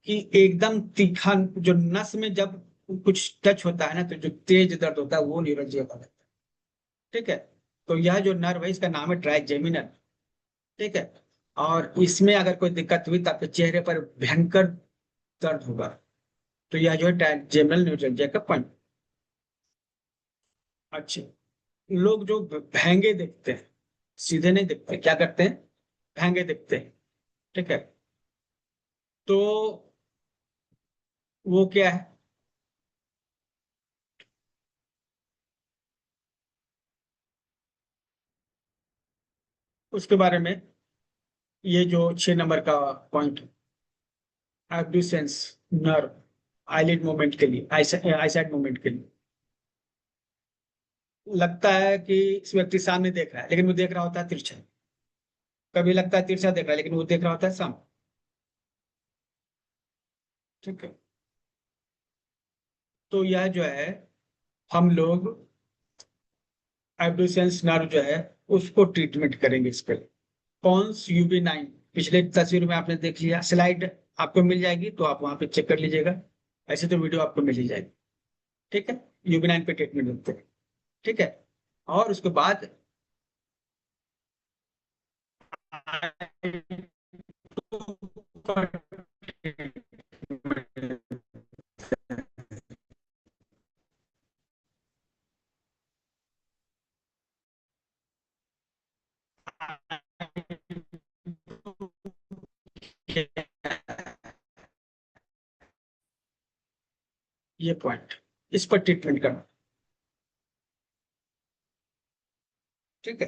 कि एकदम तीखा, जो नस में जब कुछ टच होता है ना तो जो तेज दर्द होता है वो न्यूरल्जिया का लगता है। ठीक है, तो यह जो नर्व है इसका नाम है ट्राइजेमिनल। ठीक है, और इसमें अगर कोई दिक्कत हुई तो आपके चेहरे पर भयंकर दर्द होगा। तो यह जो है ट्राइजेमिनल न्यूरल्जिया का पॉइंट। अच्छा, लोग जो महंगे दिखते हैं, सीधे नहीं दिखते, क्या करते हैं, महंगे दिखते हैं। ठीक है, तो वो क्या है, उसके बारे में, ये जो 6 नंबर का point, abducens nerve, eyelid movement के लिए, आईसाइड मूवमेंट के लिए, लगता है कि इस व्यक्ति सामने देख रहा है लेकिन वो देख रहा होता है तिरछा। कभी लगता है तिरछा देख रहा है लेकिन वो देख रहा होता है सामने। ठीक है, तो यह जो है हम लोग एब्ड्यूसेंस नर्व जो है उसको ट्रीटमेंट करेंगे इस पे। पॉन्स UB9 पिछले तस्वीर में आपने देख लिया, स्लाइड आपको मिल जाएगी तो आप वहां पे चेक कर लीजिएगा, ऐसे तो वीडियो आपको मिल ही जाएगी। ठीक है, UB9 पे ट्रीटमेंट देते हैं। ठीक है, और उसके बाद ये पॉइंट, इस पर ट्रीटमेंट करना। ठीक है,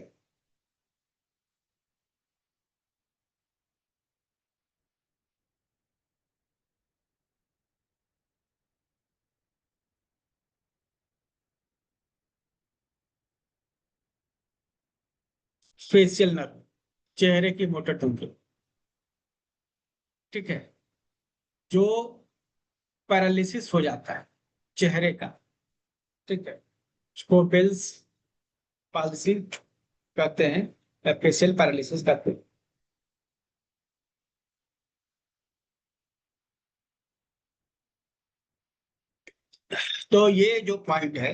फेशियल नर्व, चेहरे की मोटर तंत्र। ठीक है, जो पैरालिसिस हो जाता है चेहरे का, ठीक है, उसको बेल्स पाल्सी कहते हैं या फेशियल पैरालिसिस कहते हैं। तो ये जो पॉइंट है,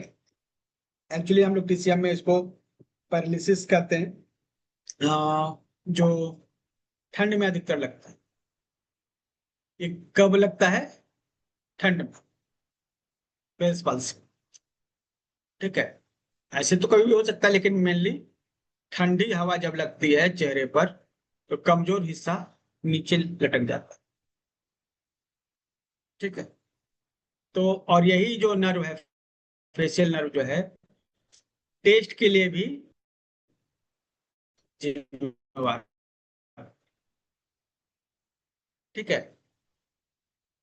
एक्चुअली हम लोग TCM में इसको पैरालिसिस कहते हैं। जो ठंड में अधिकतर लगता है। ये कब लगता है? ठंड में, बेल्स पाल्सी। ठीक है, ऐसे तो कभी भी हो सकता है लेकिन मेनली ठंडी हवा जब लगती है चेहरे पर तो कमजोर हिस्सा नीचे लटक जाता है। ठीक है, तो और यही जो नर्व है, फेशियल नर्व जो है, टेस्ट के लिए भी जिम्मेवार। ठीक है,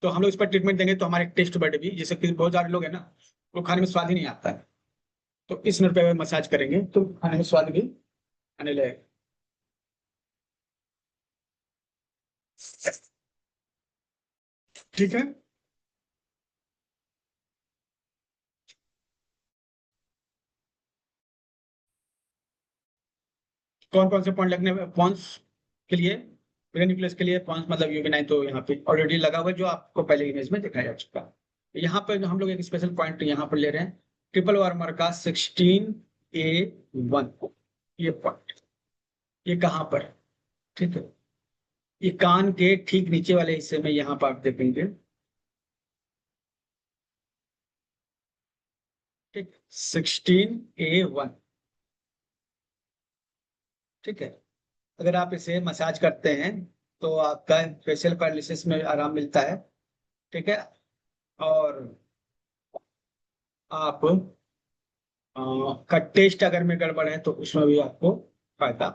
तो हम लोग इस पर ट्रीटमेंट देंगे तो हमारे टेस्ट बड भी, जैसे कि बहुत सारे लोग हैं ना, वो खाने में स्वाद ही नहीं आता है, तो इस नर्व पे मसाज करेंगे तो खाने में स्वाद भी आने लगेगा। ठीक है, कौन कौन से पॉइंट लगने पॉन्स के लिए, ब्रेन न्यूक्लियस के लिए पॉन्स मतलब UB9 तो यहाँ पे ऑलरेडी लगा हुआ है जो आपको पहले इमेज में दिखाया जा चुका है। यहाँ पर हम लोग एक स्पेशल पॉइंट यहाँ पर ले रहे हैं, ट्रिपल वार्मर का 16A1, ये पॉइंट, ये कहाँ पर है? ठीक है, ये कान के ठीक नीचे वाले हिस्से में यहाँ पर आप देखेंगे। ठीक, 16A1। ठीक है, अगर आप इसे मसाज करते हैं तो आपका फेशियल पैरालिसिस में आराम मिलता है। ठीक है, और आप का टेस्ट अगर में गड़बड़ है तो उसमें भी आपको फायदा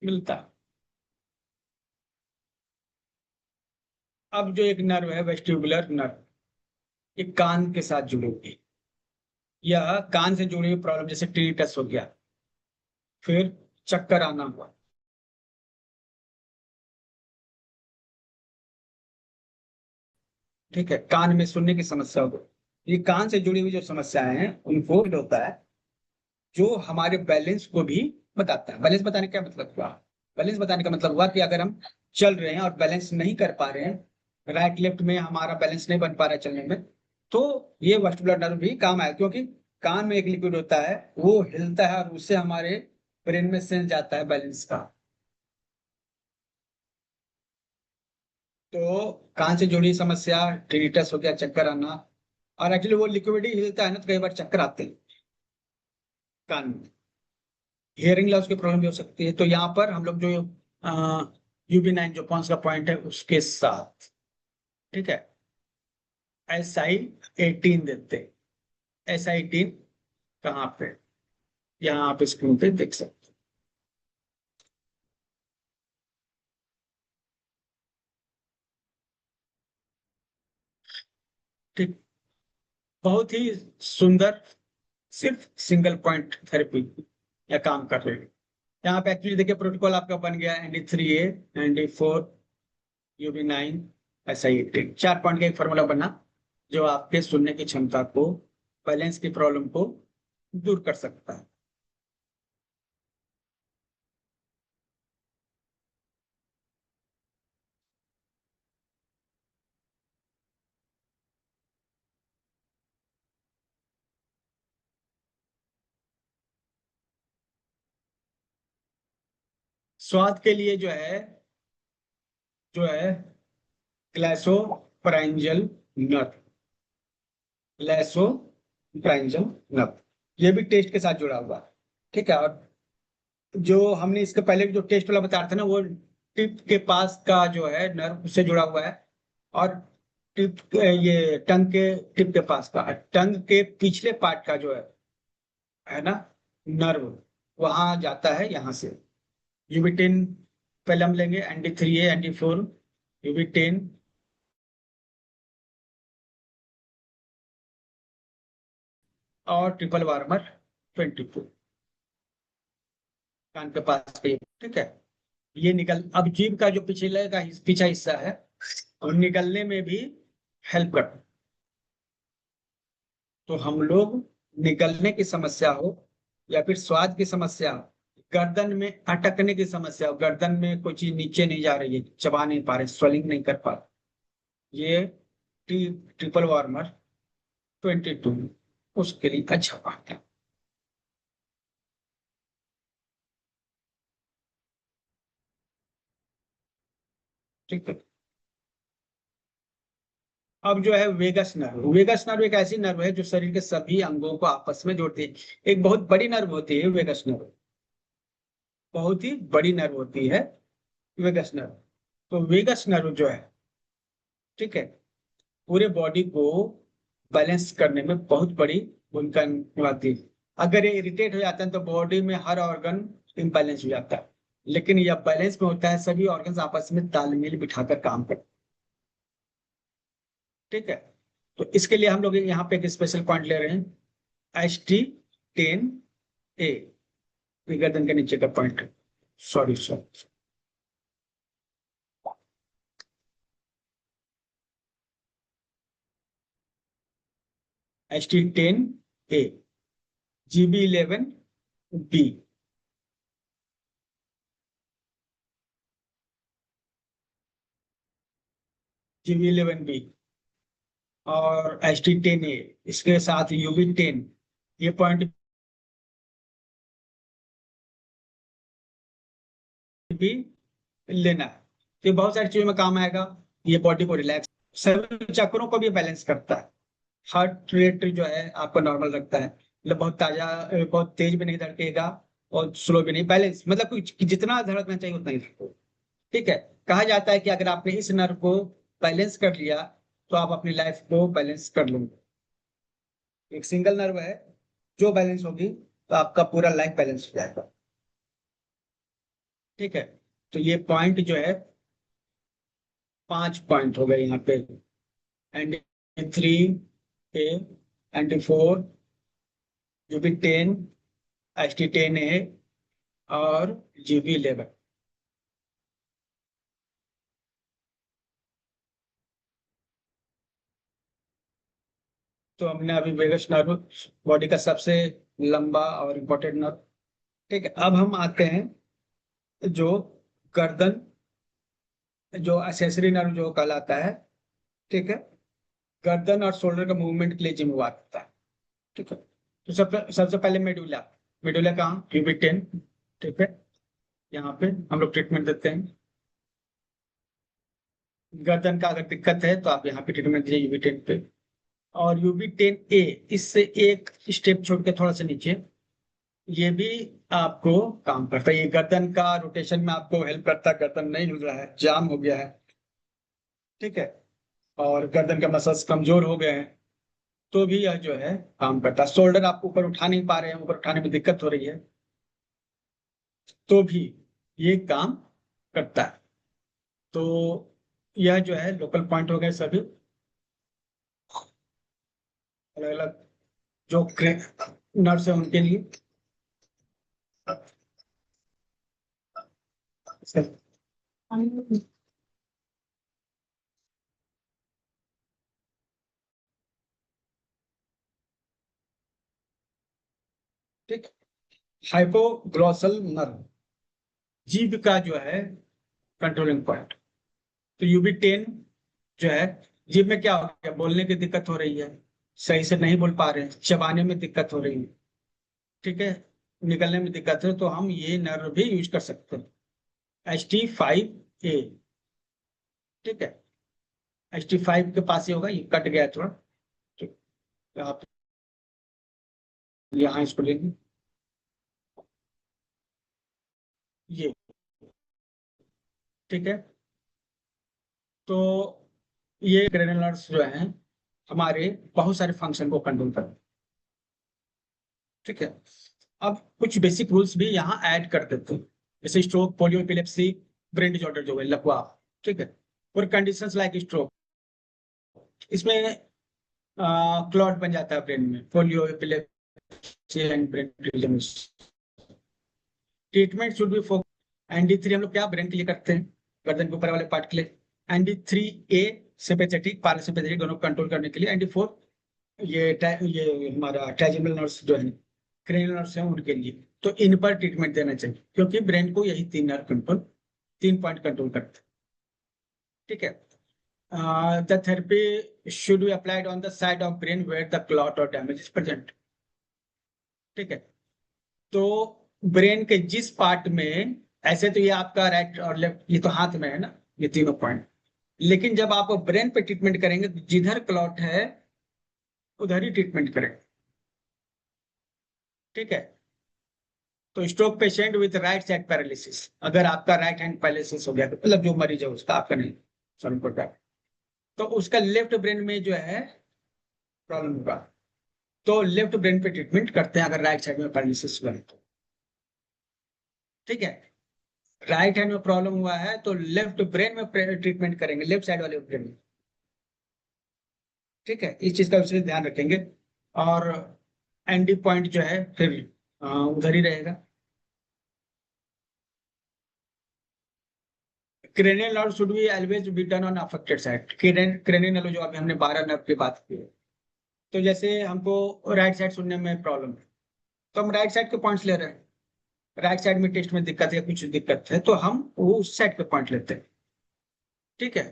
मिलता है। अब जो एक नर्व है वेस्टिबुलर नर्व, ये कान के साथ जुड़ी हुई है। यह कान से जुड़ी हुई प्रॉब्लम जैसे टिनिटस हो गया, फिर चक्कर आना हुआ, ठीक है, कान में सुनने की समस्या हो गई, ये कान से जुड़ी हुई जो समस्याएं हैं उनको होता है, जो हमारे बैलेंस को भी बताता है। बैलेंस बताने का क्या मतलब हुआ? बैलेंस बताने का मतलब हुआ कि अगर हम चल रहे हैं और बैलेंस नहीं कर पा रहे हैं, राइट लेफ्ट में हमारा बैलेंस नहीं बन पा रहा है चलने में, तो ये वेस्टिबुलर नर्व भी काम आए, क्योंकि कान में एक लिक्विड होता है वो हिलता है और उससे हमारे ब्रेन में सेंस जाता है बैलेंस का। तो कान से जुड़ी समस्या, टिनिटस हो गया, चक्कर आना, और एक्चुअली वो लिक्विड ही हिलता है ना तो कई बार चक्कर आते हैं कान में। हियरिंग लॉस की प्रॉब्लम भी हो सकती है। तो यहाँ पर हम लोग जो UB9 जो कौन सा पॉइंट है उसके साथ, ठीक है, SI18 देते हैं। SI18 कहाँ पे? यहाँ आप स्क्रीन पे देख सकते हैं। ठीक, बहुत ही सुंदर, सिर्फ सिंगल पॉइंट थेरेपी या काम कर रहे हैं। यहाँ पे एक्चुअली देखिए प्रोटोकॉल आपका बन गया, ND3A, ND4, UB9, SI18, 4 point का एक फॉर्मूला बना। जो आपके सुनने की क्षमता को, बैलेंस की प्रॉब्लम को दूर कर सकता है। स्वाद के लिए जो है ग्लाइसोप्राइंजल नट, ग्लाइसोप्राइंजल नट, ये भी टेस्ट के साथ जुड़ा हुआ है। ठीक है। और जो हमने इसके पहले जो टेस्ट वाला बताया था ना, वो टिप के पास का जो है नर्व उससे जुड़ा हुआ है। और ये टंग के टिप के पास का, टंग के पिछले पार्ट का जो है ना, नर्व, वहां जाता है यहाँ से। यूबीटेन पहले हम लेंगे, ND3A, ND4, यूबीटेन, और ट्रिपल वार्मर 22 कान के पास पे। ठीक है। ये निकल, अब जीभ का जो पिछले का पीछा हिस्सा है, और निकलने में भी हेल्प करता है। तो हम लोग निकलने की समस्या हो, या फिर स्वाद की समस्या हो, गर्दन में अटकने की समस्या हो, गर्दन में कोई चीज नीचे नहीं जा रही है, चबा नहीं पा रहे, स्वेलिंग नहीं कर पा रहे, ये ट्रिपल वार्मर 22 उसके लिए अच्छा बात है। ठीक है। अब जो है वेगस नर्व, वेगस नर्व एक ऐसी नर्व है जो शरीर के सभी अंगों को आपस में जोड़ती है। एक बहुत बड़ी नर्व होती है वेगस नर्व, बहुत ही बड़ी नर्व होती है वेगस नर्व। तो वेगस नर्व जो है, ठीक है, पूरे बॉडी को बैलेंस करने में बहुत बड़ी भूमिका निभाती है। अगर ये इरिटेट हो जाता है तो बॉडी में हर ऑर्गन इम्बैलेंस हो जाता है। लेकिन यह बैलेंस में होता है, सभी ऑर्गन्स आपस में तालमेल बिठाकर काम करते हैं। ठीक है। तो इसके लिए हम लोग यहाँ पे एक स्पेशल पॉइंट ले रहे हैं, ST10A, गर्दन के नीचे का point. Sorry sorry, ST10A, GB11B, GB11B और ST10A, इसके साथ UB10, ये पॉइंट भी लेना है। तो ये बहुत सारी चीजों में काम आएगा। ये बॉडी को रिलैक्स, सभी चक्रों को भी बैलेंस करता है। हार्ट रेट जो है आपका नॉर्मल रखता है, मतलब बहुत ताजा, बहुत तेज भी नहीं धड़केगा और स्लो भी नहीं, बैलेंस, मतलब कुछ जितना धड़कना चाहिए उतना ही धड़को। ठीक है। कहा जाता है कि अगर आपने इस नर्व को बैलेंस कर लिया तो आप अपनी लाइफ को बैलेंस कर लेंगे। एक सिंगल नर्व है, जो बैलेंस होगी तो आपका पूरा लाइफ बैलेंस हो जाएगा। ठीक है। तो ये पॉइंट जो है, 5 पॉइंट हो गए यहाँ पे। ND3A, ND4, UB10, ST10A और GB11। तो हमने अभी वेगस नर्व, बॉडी का सबसे लंबा और इम्पोर्टेंट नर्व। ठीक है। अब हम आते हैं जो गर्दन, जो एक्सेसरी नर्व जो कहलाता है। ठीक है। गर्दन और शोल्डर का मूवमेंट के लिए जिम्मेवार होता है। ठीक है। तो सबसे पहले मेडुला, मेडुला कहाँ, UB10। ठीक है। यहाँ पे हम लोग ट्रीटमेंट देते हैं। गर्दन का अगर दिक्कत है तो आप यहाँ पे ट्रीटमेंट दीजिए UB10 पे। और UB10A, इससे एक स्टेप छोड़ के थोड़ा सा नीचे, ये भी आपको काम करता है। ये गर्दन का रोटेशन में आपको हेल्प करता है, गर्दन नहीं हिल रहा है, जाम हो गया है। ठीक है। और गर्दन के मसल्स कमजोर हो गए हैं, तो भी यह जो है काम करता है। शोल्डर आप ऊपर उठा नहीं पा रहे हैं, ऊपर उठाने में दिक्कत हो रही है, तो भी ये काम करता है। तो यह जो है लोकल पॉइंट हो गए सभी, अलग अलग जो नर्व्स है उनके लिए। ठीक। हाइपोग्लॉसल नर्व, जीभ का जो है कंट्रोलिंग पॉइंट। तो UB10 जो है, जीभ में क्या हो गया, बोलने की दिक्कत हो रही है, सही से नहीं बोल पा रहे हैं, चबाने में दिक्कत हो रही है, ठीक है, निकलने में दिक्कत है, तो हम ये नर्व भी यूज कर सकते हैं, HT5A। ठीक है, HT5 के पास ही होगा, ये कट गया है थोड़ा, ठीक। तो आप यहाँ इसको लेंगे, ये, ठीक है। तो ये ग्रेनुलर्स जो हैं हमारे बहुत सारे फंक्शन को कंट्रोल करते हैं, ठीक है। अब कुछ बेसिक रूल्स भी यहाँ ऐड कर देते हैं, जैसे stroke, polio, epilepsy, brain disorder जो है लकवा, ठीक है, और कंडीशंस लाइक स्ट्रोक, इसमें क्लॉट बन जाता है ब्रेन में, polio, epilepsy and brain disorder. Treatment should be focus. ND3 हम लोग क्या ब्रेन के लिए करते हैं, गर्दन के ऊपर वाले पार्ट के लिए। ND3A सिंपैथेटिक, पैरासिम्पैथेटिक दोनों कंट्रोल करने के लिए। ND4 ये हमारा ट्राइजेमिनल नर्व्स जो है, क्रेनियल नर्व्स हैं उनके लिए। तो इन पर ट्रीटमेंट देना चाहिए, क्योंकि ब्रेन को यही तीन नर्व कंट्रोल, 3 पॉइंट कंट्रोल करते हैं, ठीक है। The therapy should be applied on the side of brain where the clot और डैमेज इज प्रेजेंट, ठीक है। तो ब्रेन के जिस पार्ट में, ऐसे तो ये आपका राइट और लेफ्ट, ये तो हाथ में है ना, ये तीनों पॉइंट, लेकिन जब आप ब्रेन पे ट्रीटमेंट करेंगे तो जिधर क्लॉट है उधर ही ट्रीटमेंट करेंगे, ठीक है। तो stroke patient with right side paralysis, अगर आपका राइट हैंड पैरालिसिस हो गया, तो मतलब जो मरीज है उसका, आपका नहीं, सॉरी फॉर दैट, तो उसका लेफ्ट ब्रेन में जो है प्रॉब्लम होगा, तो लेफ्ट ब्रेन पे ट्रीटमेंट करते हैं अगर राइट साइड में पैरालिसिस हुआ है तो, ठीक है। राइट हैंड में प्रॉब्लम हुआ है तो लेफ्ट ब्रेन में ट्रीटमेंट करेंगे, लेफ्ट साइड वाले ब्रेन में, ठीक है, इस चीज का विशेष ध्यान रखेंगे। और एंडी पॉइंट जो है फिर उधर ही रहेगा। Cranial nerve should be always be done on affected side. Cranial nerve जो अभी हमने 12 नर्व की बात की है, तो जैसे हमको राइट साइड सुनने में प्रॉब्लम है, तो हम राइट साइड के पॉइंट्स ले रहे हैं, राइट साइड में टेस्ट में दिक्कत है, कुछ दिक्कत है, तो हम वो उस साइड पे पॉइंट लेते हैं, ठीक है।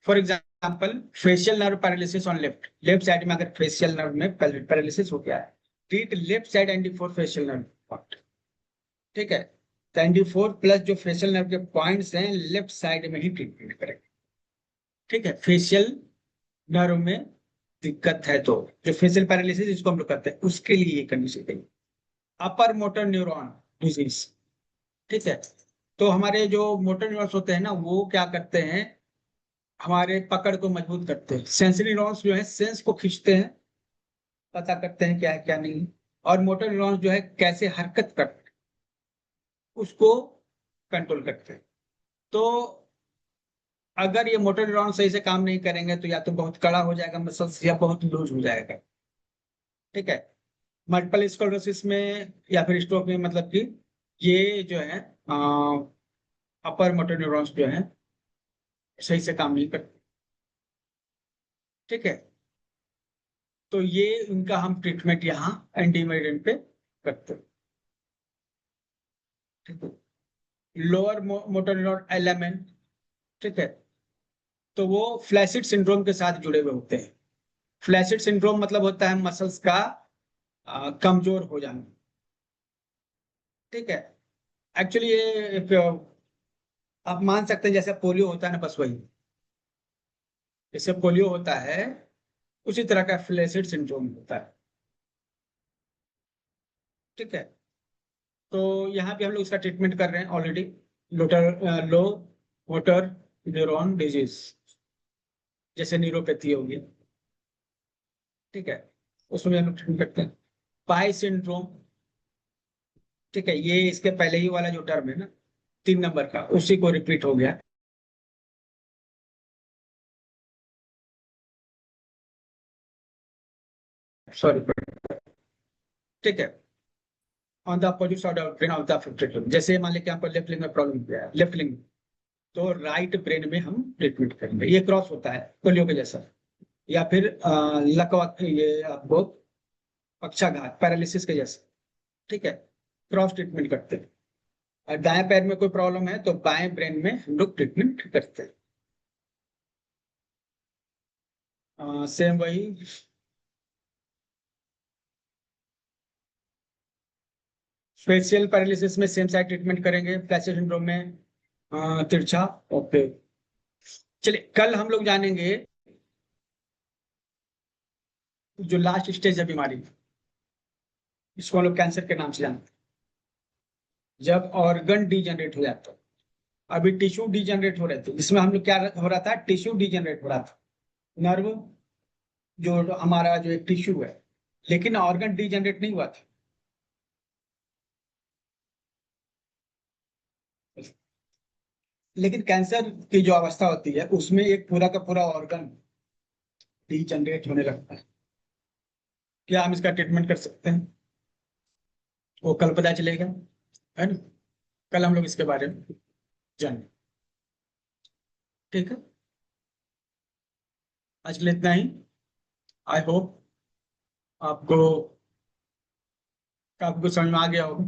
For example facial nerve paralysis on left, left side में अगर फेशियल नर्व में पैरालिसिस हो गया है, treat left side ND4 facial nerve point, ठीक है। तो ND4 प्लस जो फेशियल नर्व के पॉइंट्स हैं लेफ्ट साइड में ही ट्रीटमेंट करेंगे, ठीक है। फेशियल नर्व में दिक्कत है तो, जो फेशियल पैरालिसिस जिसको हम लोग करते हैं, उसके लिए ये कंडीशन है। अपर मोटर न्यूरॉन डिजीज, ठीक है। तो हमारे जो मोटर न्यूरॉन्स होते हैं ना, वो क्या करते हैं, हमारे पकड़ को मजबूत करते हैं। सेंसरी न्यूरॉन्स जो है सेंस को खींचते हैं, पता करते हैं क्या है क्या नहीं, और मोटर न्यूरॉन्स जो है कैसे हरकत करते हैं उसको कंट्रोल करते हैं। तो अगर ये मोटर न्यूरॉन सही से काम नहीं करेंगे तो या तो बहुत कड़ा हो जाएगा मसल्स, या बहुत लूज हो जाएगा, ठीक है। मल्टीपल स्क्लेरोसिस में या फिर स्ट्रोक में, मतलब कि ये जो है अपर मोटर न्यूरॉन्स जो है सही से काम नहीं करते, ठीक है। तो ये इनका हम ट्रीटमेंट यहाँ एंटीमेडिएट पे करते हैं, ठीक है। लोअर मोटर न्यूरॉन एलिमेंट, ठीक है, तो वो फ्लैसिड सिंड्रोम के साथ जुड़े हुए होते हैं। फ्लैसिड सिंड्रोम मतलब होता है मसल्स का कमजोर हो जाना, ठीक है। एक्चुअली ये एक, आप मान सकते हैं जैसे पोलियो होता है ना, बस वही, जैसे पोलियो होता है उसी तरह का फ्लैसिड सिंड्रोम होता है, ठीक है। तो यहाँ पे हम लोग इसका ट्रीटमेंट कर रहे हैं ऑलरेडी, लो मोटर न्यूरॉन डिजीज, जैसे न्यूरोपैथी होगी, ठीक है, उसमें हम लोग ट्रीटमेंट करते हैं। पाई सिंड्रोम, ठीक है, ये इसके पहले ही वाला जो टर्म है ना, 3 नंबर का, उसी को रिपीट हो गया, सॉरी, ठीक है। On the opposite side of brain of the affected limb, जैसे मान लीजिए आपको लेफ्ट लिंग में प्रॉब्लम किया है, लेफ्ट लिंग, तो राइट ब्रेन में हम ट्रीटमेंट करेंगे। ये क्रॉस होता है पोलियो के जैसा, या फिर लकवा, ये आपको पक्षाघात पैरालिसिस के जैसा, ठीक है, क्रॉस ट्रीटमेंट करते हैं। और दाएं पैर में कोई प्रॉब्लम है तो बाएं ब्रेन में हम लोग ट्रीटमेंट करते हैं। सेम वही, फेशियल पैरालिसिस में सेम साइड ट्रीटमेंट करेंगे, फ्लैशर सिंड्रोम में तिरछा। ओके, चलिए कल हम लोग जानेंगे जो लास्ट स्टेज है बीमारी में, इसको हम लोग कैंसर के नाम से जानते हैं, जब ऑर्गन डिजेनरेट हो जाता है। अभी टिश्यू डिजेनरेट हो रहे थे, इसमें हम लोग क्या हो रहा था, टिश्यू डिजेनरेट हो रहा था, नर्व जो हमारा जो एक टिश्यू है, लेकिन ऑर्गन डिजेनरेट नहीं हुआ था। लेकिन कैंसर की जो अवस्था होती है उसमें एक पूरा का पूरा ऑर्गन डिजेनरेट होने लगता है। क्या हम इसका ट्रीटमेंट कर सकते हैं, वो कल पता चलेगा, है ना। कल हम लोग इसके बारे में जानेंगे, ठीक है। आज के लिए इतना ही। आई होप आपको काफी कुछ समझ में आ गया होगा।